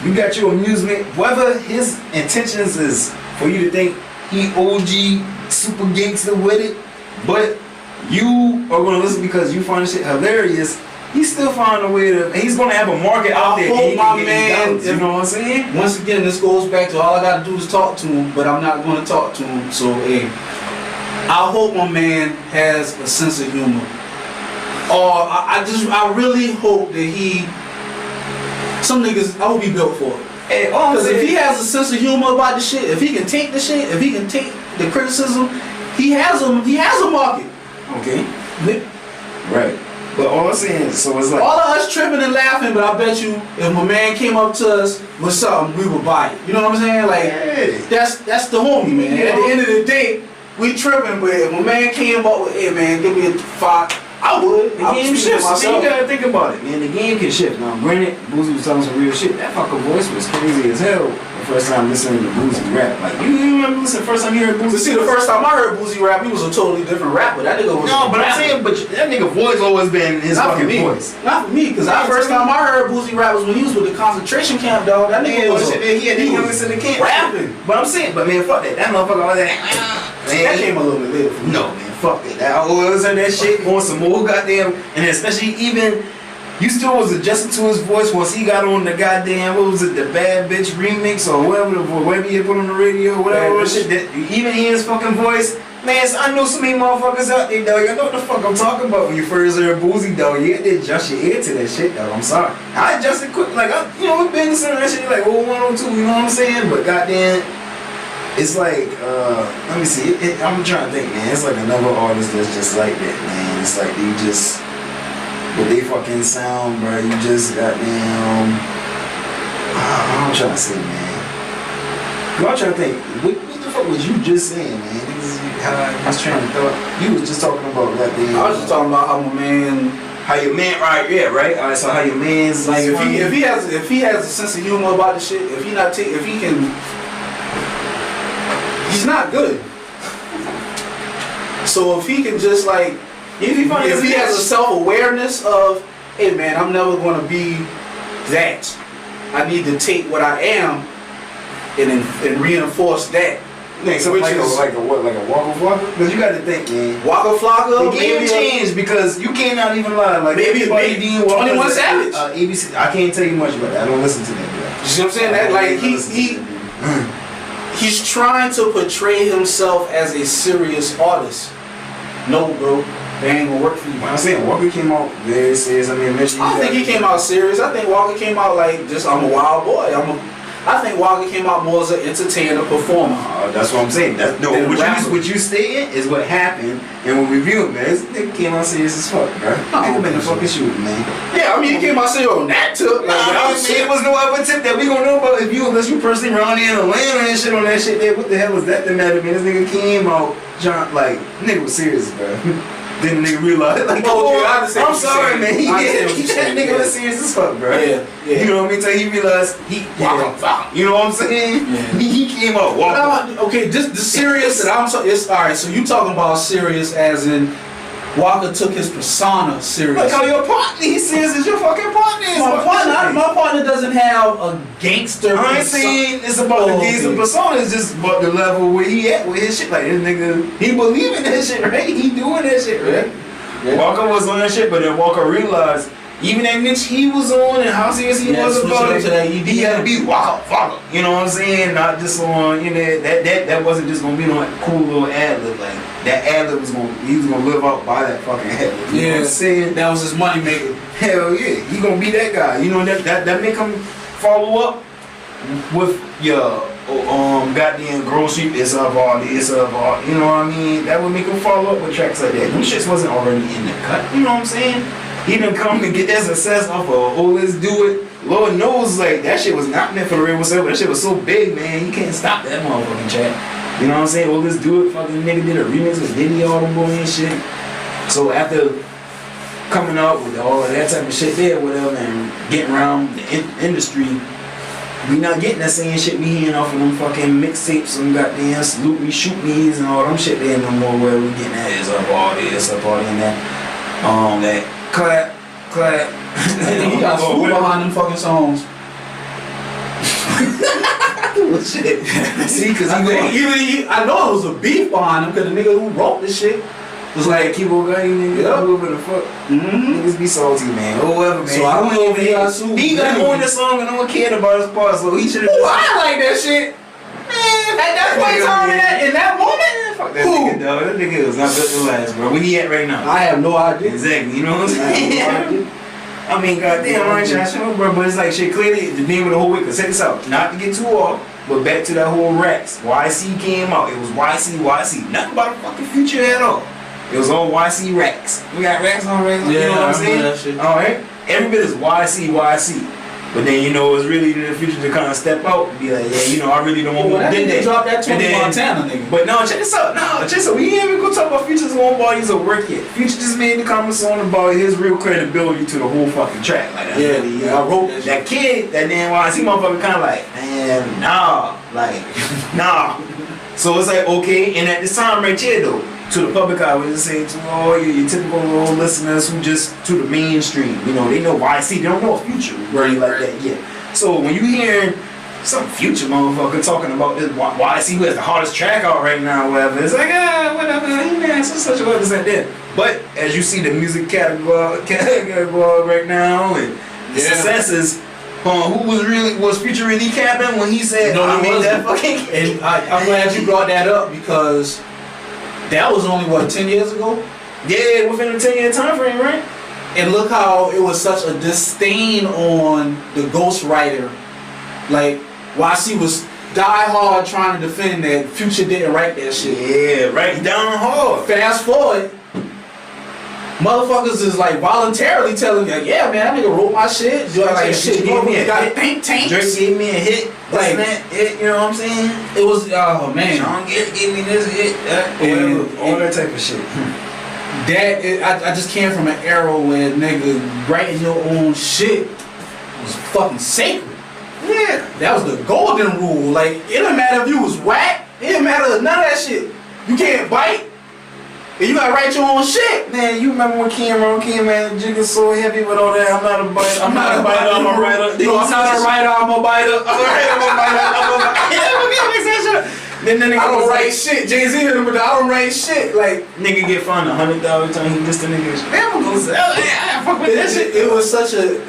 You got your amusement. Whether his intentions is for you to think he OG super gangster with it, but you are gonna listen because you find this shit hilarious. He's still finding a way to, and he's gonna have a market out there. I hope my man, you know what I'm saying? Once again, this goes back to all I gotta do is talk to him, but I'm not gonna talk to him. So, hey, I hope my man has a sense of humor. Or I really hope that some niggas, I hope he built for it. Hey, because if he has a sense of humor about the shit, if he can take the shit, if he can take the criticism, he has a market. Okay. Right. But all I'm saying is, so it's like all of us tripping and laughing, but I bet you if my man came up to us with something, we would buy it. You know what I'm saying? Like, hey, that's the homie, man. At the end of the day, we tripping, but if my man came up with, hey man, give me a 5, I would. The game shifts. So you gotta think about it, man. The game can shift. Now, granted, Boosie was telling some real shit. That fucking voice was crazy as hell. The first time listening to Boosie rap, like you remember listening the first time you heard Boosie? See, the first time I heard Boosie rap, he was a totally different rapper. That nigga was no, but I'm saying, but that nigga voice always been his fucking voice. Not for me, because the first time I heard Boosie rap was when he was with the concentration camp, dog. That nigga was in the camp rapping. But I'm saying, but man, fuck that. That motherfucker all that. That came a little bit later. No, man, fuck that. I always heard that shit on some more goddamn, and especially even. You still was adjusting to his voice once he got on the goddamn, what was it, the Bad Bitch remix or whatever he put on the radio, whatever shit. That, even his fucking voice, man, I know so many motherfuckers out there, dog. You know what the fuck I'm talking about when you first heard Boosie, dog. You had to adjust your ear to that shit, dog. I'm sorry. I adjusted quick, like, we've been listening to that shit like 0102, you know what I'm saying? But goddamn, it's like, let me see, I'm trying to think, man. It's like another artist that's just like that, man. It's like they just. But they fucking sound, bro. You just goddamn. I'm trying to say, man. I'm trying to think. What the fuck was you just saying, man? This is how I was trying to thought. You was just talking about goddamn. I was just talking about how my man. How your man, right? Yeah, right. All right. So how your man's like if he has a sense of humor about the shit. If he can. He's not good. So if he can just like. If he has a self-awareness of, hey man, I'm never going to be that. I need to take what I am and reinforce that. So like a Waka Flocka? Because you got to think, man. Waka Flocka? The game changed because you cannot even lie. Like maybe 21 Savage. ABC. I can't tell you much about that. I don't listen to that. You see what I'm saying? That like he's trying to portray himself as a serious artist. No, bro. They ain't gonna work for you. I'm saying Walker came out very serious. I mean, I don't think he came out serious. I think Walker came out like just I'm a wild boy. I think Walker came out more as an entertainer, performer. That's what I'm saying. What you stating is what happened, and when we reviewed, man, this nigga came out serious as fuck, bro. Nigga been the fucking shooting, man. Yeah, I mean, he came out serious on that tip. It was no other tip that we gonna know about unless you personally run in Atlanta and shit on that shit there. What the hell was that? The matter, man? This nigga came out, like, nigga was serious, bro. Then the nigga realized, like, I'm sorry, man. That nigga was serious as fuck, bro. Yeah. You know what I mean? Till he realized you know what I'm saying? Yeah. He came up walking. Okay, this serious that I'm talking. It's all right. So you talking about serious as in Walker took his persona serious. Like how your partner, he says, is your fucking partner. My partner doesn't have a gangster. I ain't saying it's about the gangster persona. It's just about the level where he at with his shit. Like this nigga, he believe in that shit, right? He doing that shit, right? Yeah. Walker was on that shit, but then Walker realized even that niche he was on and how serious he was about it, he had to be Walker. You know what I'm saying? Not just on, you know, that wasn't just gonna be no cool little ad lib. Like that ad lib he was gonna live out by that fucking ad lib. You know what I'm saying? That was his money maker. Hell yeah, he gonna be that guy. You know that make him follow up with your goddamn grocery. It's up all. You know what I mean? That would make him follow up with tracks like that. Them shits wasn't already in the cut. You know what I'm saying? He didn't come and get that success off of, let's do it. Lord knows, like, that shit was not meant for the real self, but that shit was so big, man, you can't stop that motherfucking track. You know what I'm saying? Let's do it. Fucking nigga did a remix with Diddy, all them boy and shit. So after coming out with all of that type of shit there, whatever, and getting around the industry, we not getting that same shit we hearing off of them fucking mixtapes, some goddamn salute me, shoot me's, and all them shit there no more. Where we getting that is up all this, up all in that, that. Clap. He got school behind them fucking songs. Shit. See, cause I know it was a beef behind him, cause the nigga who wrote this shit was like, keep on going, nigga. Yeah. Whoever the fuck. Niggas be salty, man. Whoever, man. So I don't know if he got sued. He got on the song and no one cared about his part, so he should have. I like that shit. Man, at that point in time, in that moment. Fuck that nigga, dog. That nigga is not built to last, bro. Where he at right now? I have no idea. Exactly. You know what I'm saying? I mean, goddamn, I ain't trying to show, bro. But it's like shit. Clearly, the name of the whole week. Cause check this out. Not to get too off, but back to that whole Racks. YC came out. It was YC. Nothing about a fucking Future at all. It was all YC Racks. We got Racks on Racks. Yeah, you know what I'm saying? That shit. All right. Every bit is YC. But then, you know, it's really in the future to kind of step out and be like, yeah, you know, I really don't want to do that. Drop that 20 Montana nigga. But no, check this out. We ain't even gonna talk about Future's own bodies of work yet. Future just made the comments on about his real credibility to the whole fucking track. Like, I wrote that. That kid, that damn YC motherfucker kind of like, man, nah. So it's like, okay, and at this time right here though, to the public, I was just saying to all your typical little listeners who just to the mainstream, you know, they know YC, they don't know a Future really like that yet. So when you hear some Future motherfucker talking about this YC who has the hardest track out right now, whatever, it's like, whatever, he man, such a this and that. But as you see the music catalog right now and the successes, who was Future really capping when he said, no, I made that fucking. And I'm glad you brought that up because that was only, 10 years ago? Yeah, within a 10-year time frame, right? And look how it was such a disdain on the ghostwriter. Like, YC was die hard trying to defend that Future didn't write that shit. Yeah, right down hard. Fast forward, motherfuckers is like voluntarily telling me, like, yeah, man, that nigga wrote my shit. Like, shit, you got think tanks. Drake gave me a hit. Like, you know what I'm saying? It was, oh man. Sean gave me this hit, all that type of shit. I just came from an era where nigga writing your own shit was fucking sacred. Yeah, that was the golden rule. Like, it didn't matter if you was whack. It didn't matter none of that shit. You can't bite. And you gotta write your own shit. Man, you remember when came, man, Jig is so heavy with all that. I'm not a biter. I'm not a biter, I'm a writer. No, I'm not a writer, I'm a biter. Then nigga I don't write shit. Jay-Z hit him, but I don't write shit. Like, nigga get fined $100,000 time he dissed the nigga. Man, I'm gonna say, I fuck with that shit. It was such a.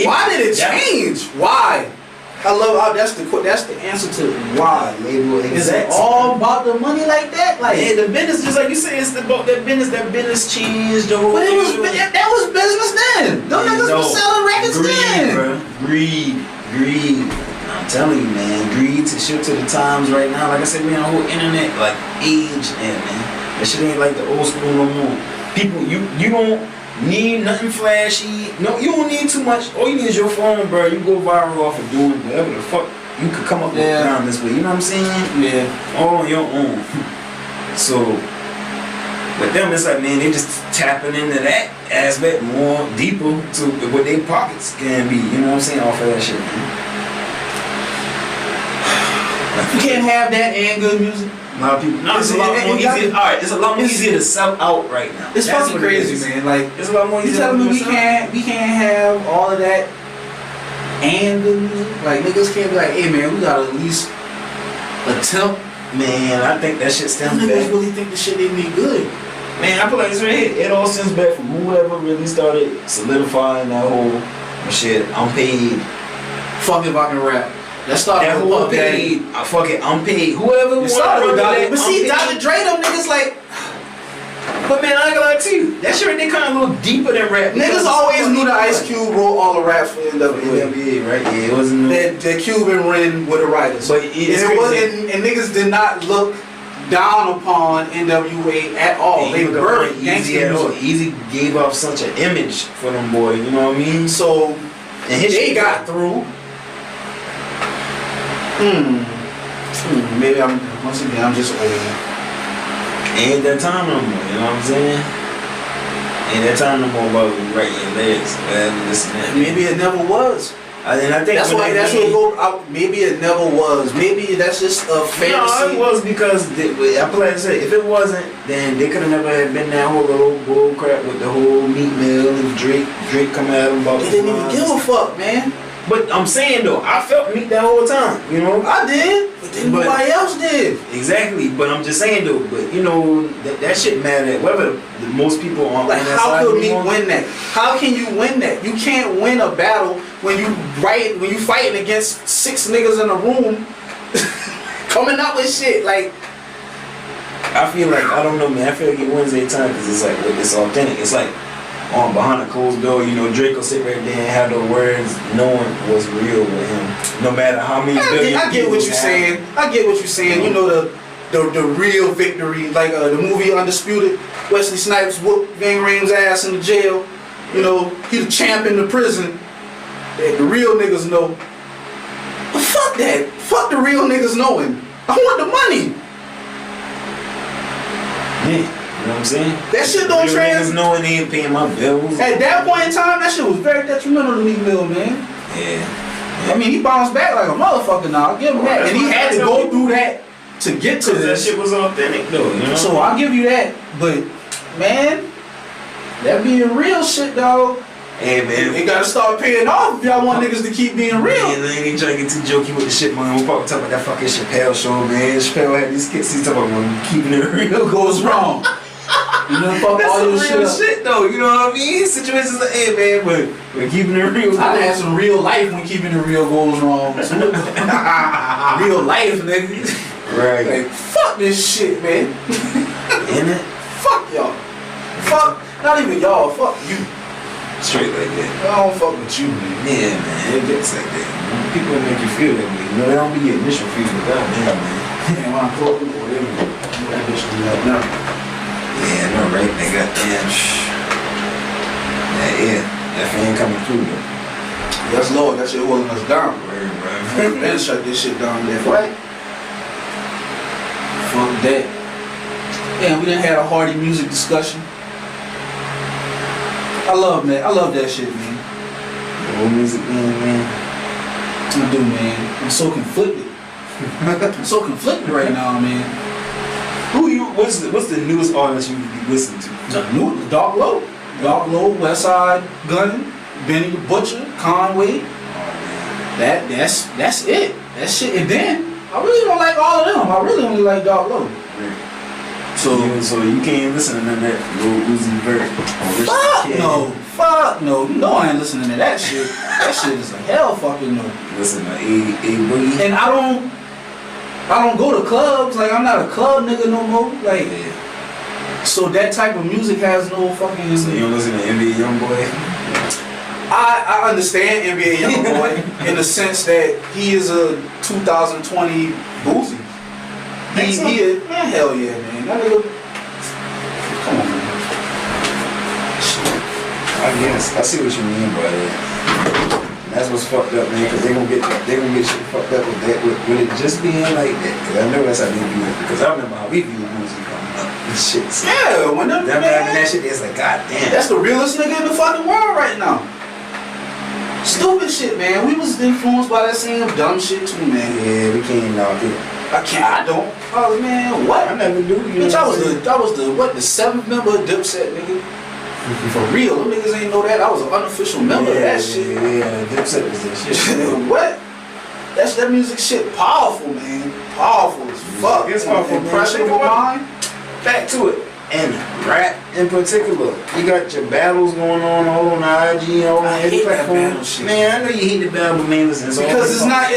Why did it change? Why? I love that's the answer to why. Is it all about the money like that? Like, yeah, the business, just like you say, it's about that business changed the whole. But that was business then. Them niggas was selling records then. Bro. Greed. I'm telling you, man, greed to shit to the times right now. Like I said, man, the whole internet like age, man. That shit ain't like the old school no more. People, you don't need nothing flashy. No, you don't need too much. All you need is your phone, bro. You go viral off of doing whatever the fuck you could come up with around this way. You know what I'm saying? Yeah. All on your own. So, with them, it's like, man, they just tapping into that aspect more deeper to what their pockets can be. You know what I'm saying? Off of that shit, man. You can't have that and good music. A lot of people. No, it's a lot more easy. Alright, it's a lot more easier to sell out right now. It's fucking crazy, man. Like, it's a lot more easier. You telling me we can't have all of that and good music? Like, niggas can't be like, hey man, we gotta at least attempt. Man, I think that shit stems back. Niggas really think the shit they be good. Man, I feel like it's right here. It all stems back from whoever really started solidifying that whole shit. I'm paid. Fuck if I can rap. That started that with whole Puff Daddy. Fuck it, I'm paid. Whoever started with Dr. But see, Dr. Dre, them niggas like. But man, I ain't gonna lie to you. That shit right there kind of a little deeper than rap. Niggas always knew that Ice Cube wrote all the raps for NWA. NWA, right? Yeah, it wasn't. That Cuban ran with the writers. But and niggas did not look down upon NWA at all. They were gangster music. Easy gave off such an image for them boys. You know what I mean? So and they got through. Maybe I'm just old. Ain't that time no more, you know what I'm saying? Ain't that time no more about writing your lyrics, listen. Maybe it never was. And I think that's why that's what go out. Maybe it never was. Maybe that's just a fantasy. No, it was because I play. If it wasn't, then they could have never have been that whole little bull crap with the whole Meat Mill and Drake coming at them about. They didn't even give a fuck, man. But I'm saying though, I felt Meat that whole time. You know, I did, but then nobody else did. Exactly. But I'm just saying though. But you know, that shit mattered. Whether the most people on like that how side could Meat win that? How can you win that? You can't win a battle when you fighting against 6 niggas in a room coming up with shit like. I feel like I don't know, man. I feel like he wins every time because it's like it's authentic. It's like. On behind the closed door, you know, Drake will sit right there and have the words knowing what's real with him. No matter how many billion I get what you're saying. I get what you're saying. You know the real victory, like the movie Undisputed, Wesley Snipes whooped Ving Rhames' ass in the jail. You know, he the champ in the prison. The real niggas know. But fuck that. Fuck the real niggas knowing. I want the money. Yeah. You know what I'm saying? That shit don't translate. Knowing they ain't paying my bills. At that point in time, that shit was very detrimental to Meek Mill, man. Yeah. I mean, he bounced back like a motherfucker now. I'll give him that. And he had to go through that to get to this. That shit was authentic though, you know? So I'll give you that. But, man, that being real shit, dog. Hey, man. They gotta start paying off if y'all want niggas to keep being real. Man, they ain't trying to get too jokey with the shit, man. We're probably talking about that fucking Chappelle show, man. Chappelle had these skits. He's talking about keeping it real goes wrong. You know, fuck that's all your shit though, you know what I mean? Situations like, hey man, but we're keeping it real. I had some real life when keeping it real goes wrong. Real life, nigga. Right. Like, fuck this shit, man. Ain't it? Fuck y'all. Fuck, not even y'all, fuck you. Straight like that. I don't fuck with you, man. Yeah, man, it gets like that. People make you feel that way. You know, they don't be your initial feeling without man. Man, when I fuck with whatever, that bitch do that now. Yeah, no, right, nigga. Yeah, that fan coming through, though. Yes, Lord, that shit holding us down. Right. Man, shut this shit down there. What? Fuck that. Man, we done had a hearty music discussion. I love that shit, man. Old music, man. I do, man. I'm so conflicted. I'm so conflicted right now, man. What's the newest artist you listen to? Dark Low, Westside Gunn, Benny the Butcher, Conway. That's it. That shit. And then I really don't like all of them. I really only like Dark Low. Right. So you can't listen to none of that Lil Uzi Vert. Fuck no. You know I ain't listening to that shit. That shit is a hell fucking no. Listen to A Boogie. And I don't go to clubs, like I'm not a club nigga no more. Like, so that type of music has no fucking. So you don't listen to NBA YoungBoy? I understand NBA YoungBoy in the sense that he is a 2020 Boozy. Man, hell yeah, man. That nigga, come on, man. I guess I see what you mean by that. That's what's fucked up, man, because they gonna get shit fucked up with that, with it just being like that. Because I know that's how they view it. Because I remember how we view music coming up and shit. So yeah, when them having that shit, it's like, goddamn. That's the realest nigga in the fucking world right now. Stupid shit, man. We was influenced by that same dumb shit too, man. Yeah, we can't knock it. I don't. Oh man, what? I never do. Bitch, I was the 7th member of Dipset, nigga. For real, them niggas ain't know that. I was an unofficial member of that shit. Yeah, Dipset was that shit. What? That music shit powerful, man. Powerful as fuck. It's powerful. Impressionable mind. Back to it. And rap in particular. You got your battles going on all on the IG, all on every platform. Man, I know you hate the battle, man. Listen, because it's not.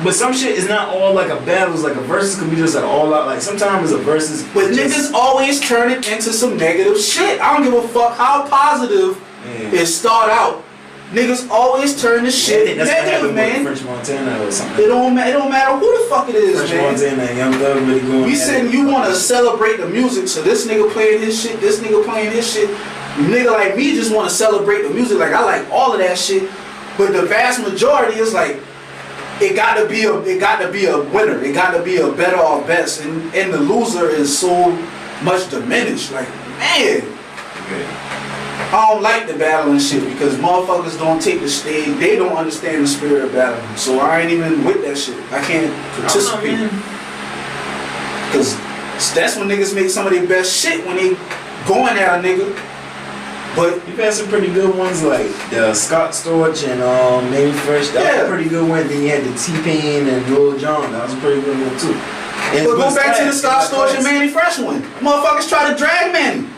But some shit is not all like a battle. It's like a versus could be just like all out. Like sometimes a versus. But niggas always turn it into some negative shit. I don't give a fuck how positive it start out. Niggas always turn this shit negative, man. French Montana or something. It don't matter who the fuck it is, French man. Montana, Young Thug really going. We saying you want to celebrate the music, so this nigga playing his shit, this nigga playing his shit. Nigga like me just want to celebrate the music. Like I like all of that shit, but the vast majority is like. It got to be a winner. It got to be a better or best, and the loser is so much diminished. Like man, I don't like the battling shit because motherfuckers don't take the stage. They don't understand the spirit of battling. So I ain't even with that shit. I can't participate because that's when niggas make some of their best shit when they going at a nigga. But you've had some pretty good ones like the Scott Storch and maybe Fresh. That was a pretty good one. Then you had the T-Pain and Lil Jon. That was a pretty good one too. And but go back to the Scott Storch and Manny Fresh one. Motherfuckers try to drag Manny.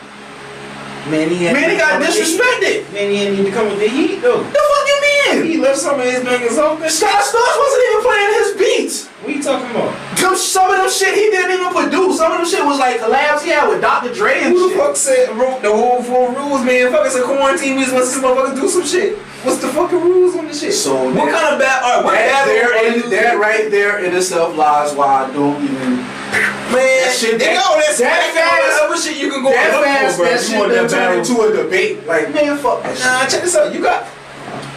Manny got disrespected. Manny didn't need to come with the heat though. The fuck you mean? He left some of his niggas open. Scott Storch wasn't even playing his beats. What you talking about? Some of them shit he didn't even produce. Some of them shit was like collabs he had with Dr. Dre and who shit. The fuck wrote the whole 4 rules, man? Fuck, it's a quarantine. We just want to see motherfuckers do some shit. What's the fucking rules on this shit? So what kind of battle? That right there in itself lies why I don't even. Man, that shit. That shit you can go. That fast, that shit that turned into a debate. Like man, fuck that shit. Nah, check this out. You got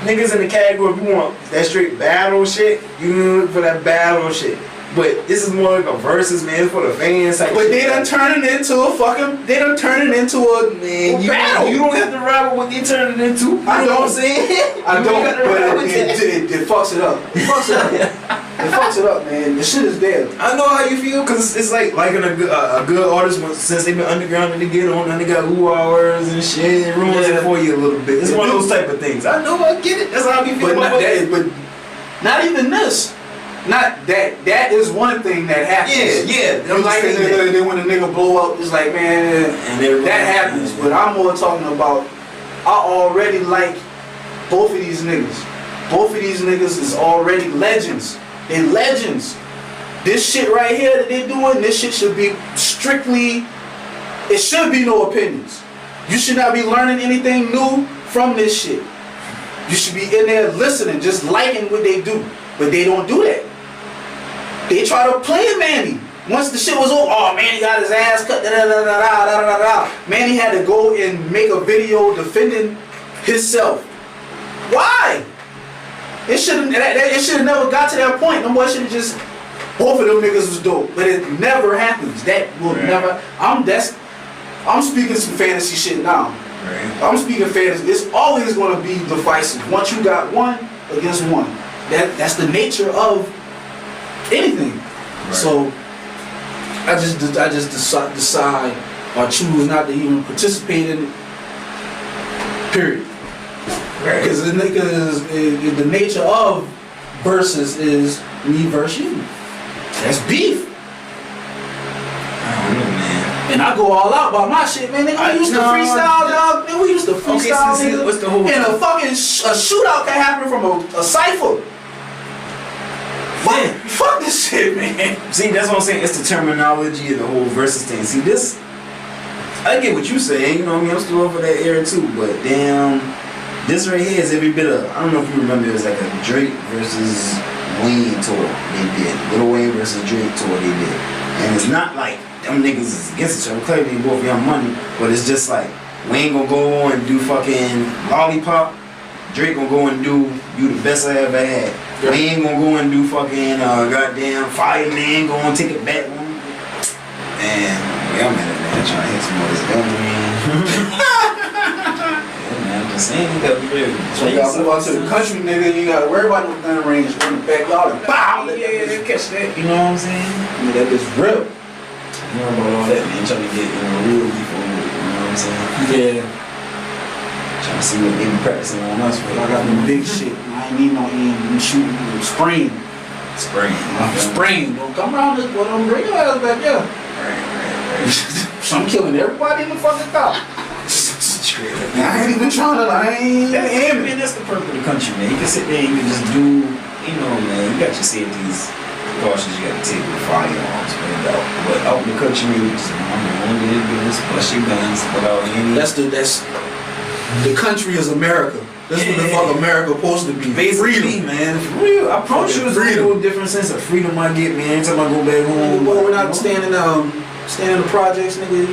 niggas in the category. If you want that straight battle shit, you can look for that battle shit. But this is more like a versus, man, for the fans. But they done turn it into a fucking. They done turn it into a battle. You don't have to ride with what they turn it into. You know what I'm saying? I don't. But it fucks it up. It fucks it up. It fucks it up, man. The shit is there. I know how you feel, cause it's like liking a good artist since they've been underground and they get on and they got woo hours and shit. It ruins it for you a little bit. It's one of those type of things. I know, I get it. That's how I be feeling. But not even this. Not that. That is one thing that happens. Yeah. You like it, and then when the nigga blow up, it's like man, that happens. But I'm more talking about. I already like both of these niggas. Both of these niggas is already legends. They legends. This shit right here that they doing, this shit should be strictly. It should be no opinions. You should not be learning anything new from this shit. You should be in there listening, just liking what they do. But they don't do that. They try to play Manny. Once the shit was over, oh, Manny got his ass cut, Manny had to go and make a video defending himself. Why? It should have never got to that point. No boy should have just, both of them niggas was dope. But it never happens. That will never, I'm speaking some fantasy shit now. Right. I'm speaking fantasy. It's always going to be divisive. Once you got one against one. That's the nature of anything. Right. So I just decide or choose not to even participate in it. Period. Right. Because the nature of versus is me versus you. That's beef. I don't know, man. And I go all out about my shit, man. Nigga, we used to freestyle, dog. Nigga, we used to freestyle, nigga. What's the whole and a fucking shootout can happen from a cipher. Fuck this shit, man. See, that's what I'm saying. It's the terminology of the whole versus thing. See, this, I get what you saying. You know what I mean? I'm still over that era too. But damn, this right here is every bit of. I don't know if you remember. It was like a Drake versus Wayne tour they did. Lil Wayne versus Drake tour they did. And it's not like them niggas is against each other. Clearly, they both young money. But it's just like Wayne gonna go and do fucking Lollipop. Drake gonna go and do You the Best I Ever Had. Yeah. Wayne gonna go and do fucking goddamn Fireman, gonna take it back. And yeah, I'm at it, man. Trying to hit some more of this gun, man. Yeah, man. I'm saying, you gotta be ready. So you gotta move out to the country, nigga. You gotta worry about no gun range in the backyard and bow. Yeah, catch that. You know what I'm saying? Yeah, that bitch real. You know about all that, man. Trying to get real before, you know what I'm saying? Yeah. Trying to see what they be practicing on us. I got them big shit. I ain't need no aim. I'm shooting spring. Spring. Don't come around this boy. Don't bring your ass back here. Right. So I'm killing everybody in the fucking car. I ain't even trying to. I ain't aiming. Man, that's the purpose of the country, man. You can sit there and you can just do, you know, man. You got your safeties, precautions you got to take with firearms, man. But out in the country, you just remember one day business, plus your guns, without any. That's the country is America. That's what the fuck America supposed to be. Freedom, man. For real. I promise you, it's a little different sense of freedom I get, man. Anytime I go back home. Well, we're not standing in the projects, nigga.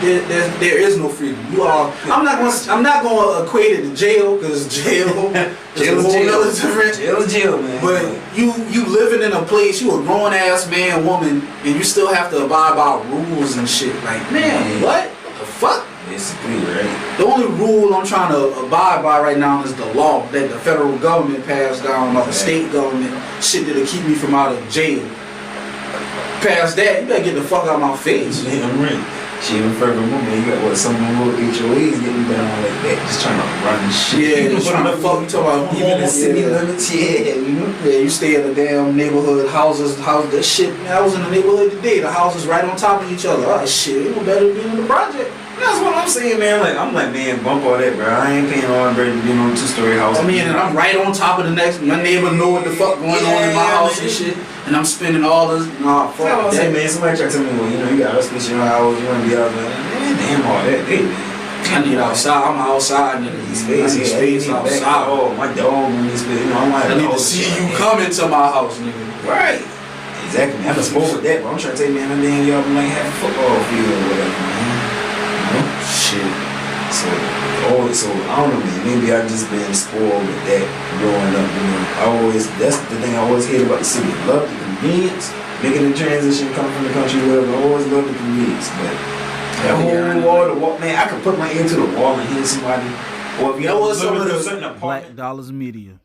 There is no freedom. You are. I'm not gonna equate it to jail, because jail is different. Jail, man. But you living in a place, you a grown ass man, woman, and you still have to abide by rules and shit. Like, man, what the fuck? Basically, right. The only rule I'm trying to abide by right now is the law that the federal government passed down, or the state government, shit that'll keep me from out of jail. Past that, you better get the fuck out of my face. Yeah, I'm right. Shit, even furthermore, man, you got some little HOAs getting down like that, just trying to run shit. Yeah, just trying to fuck. You talking about even the city limits? Yeah, you know. Yeah, you stay in the damn neighborhood houses. That shit. Man, I was in the neighborhood today. The houses right on top of each other. Oh shit, it was better than being in the project. That's what I'm saying, man. Like, I'm like, man, bump all that, bro. I ain't paying all that bread to be on a 2-story house. I mean, and I'm right on top of the next. My neighbor know what the fuck going on in my house and shit. And I'm spending all this. Nah, fuck that. Man, somebody try to tell me, well, you know, you got to split your house. You want to be out there. Man, damn all that, man. I need outside. I'm outside, nigga. Space outside. Oh, my dog in this space. You know, I'm like, I need to see you coming to my house, nigga. Right. Exactly. Man. I done spoke with that, but I'm trying to tell you, man, that damn y'all been like half a football field or whatever, man. Shit. So I don't know, man. Maybe I just been spoiled with that growing up. You know, that's the thing I always hate about the city. Love the convenience, making the transition, coming from the country, whatever. I always love the convenience, but that whole wall to walk, man. I could put my ear to the wall and hear somebody. Or if you know what, some of the Black Dollars Media.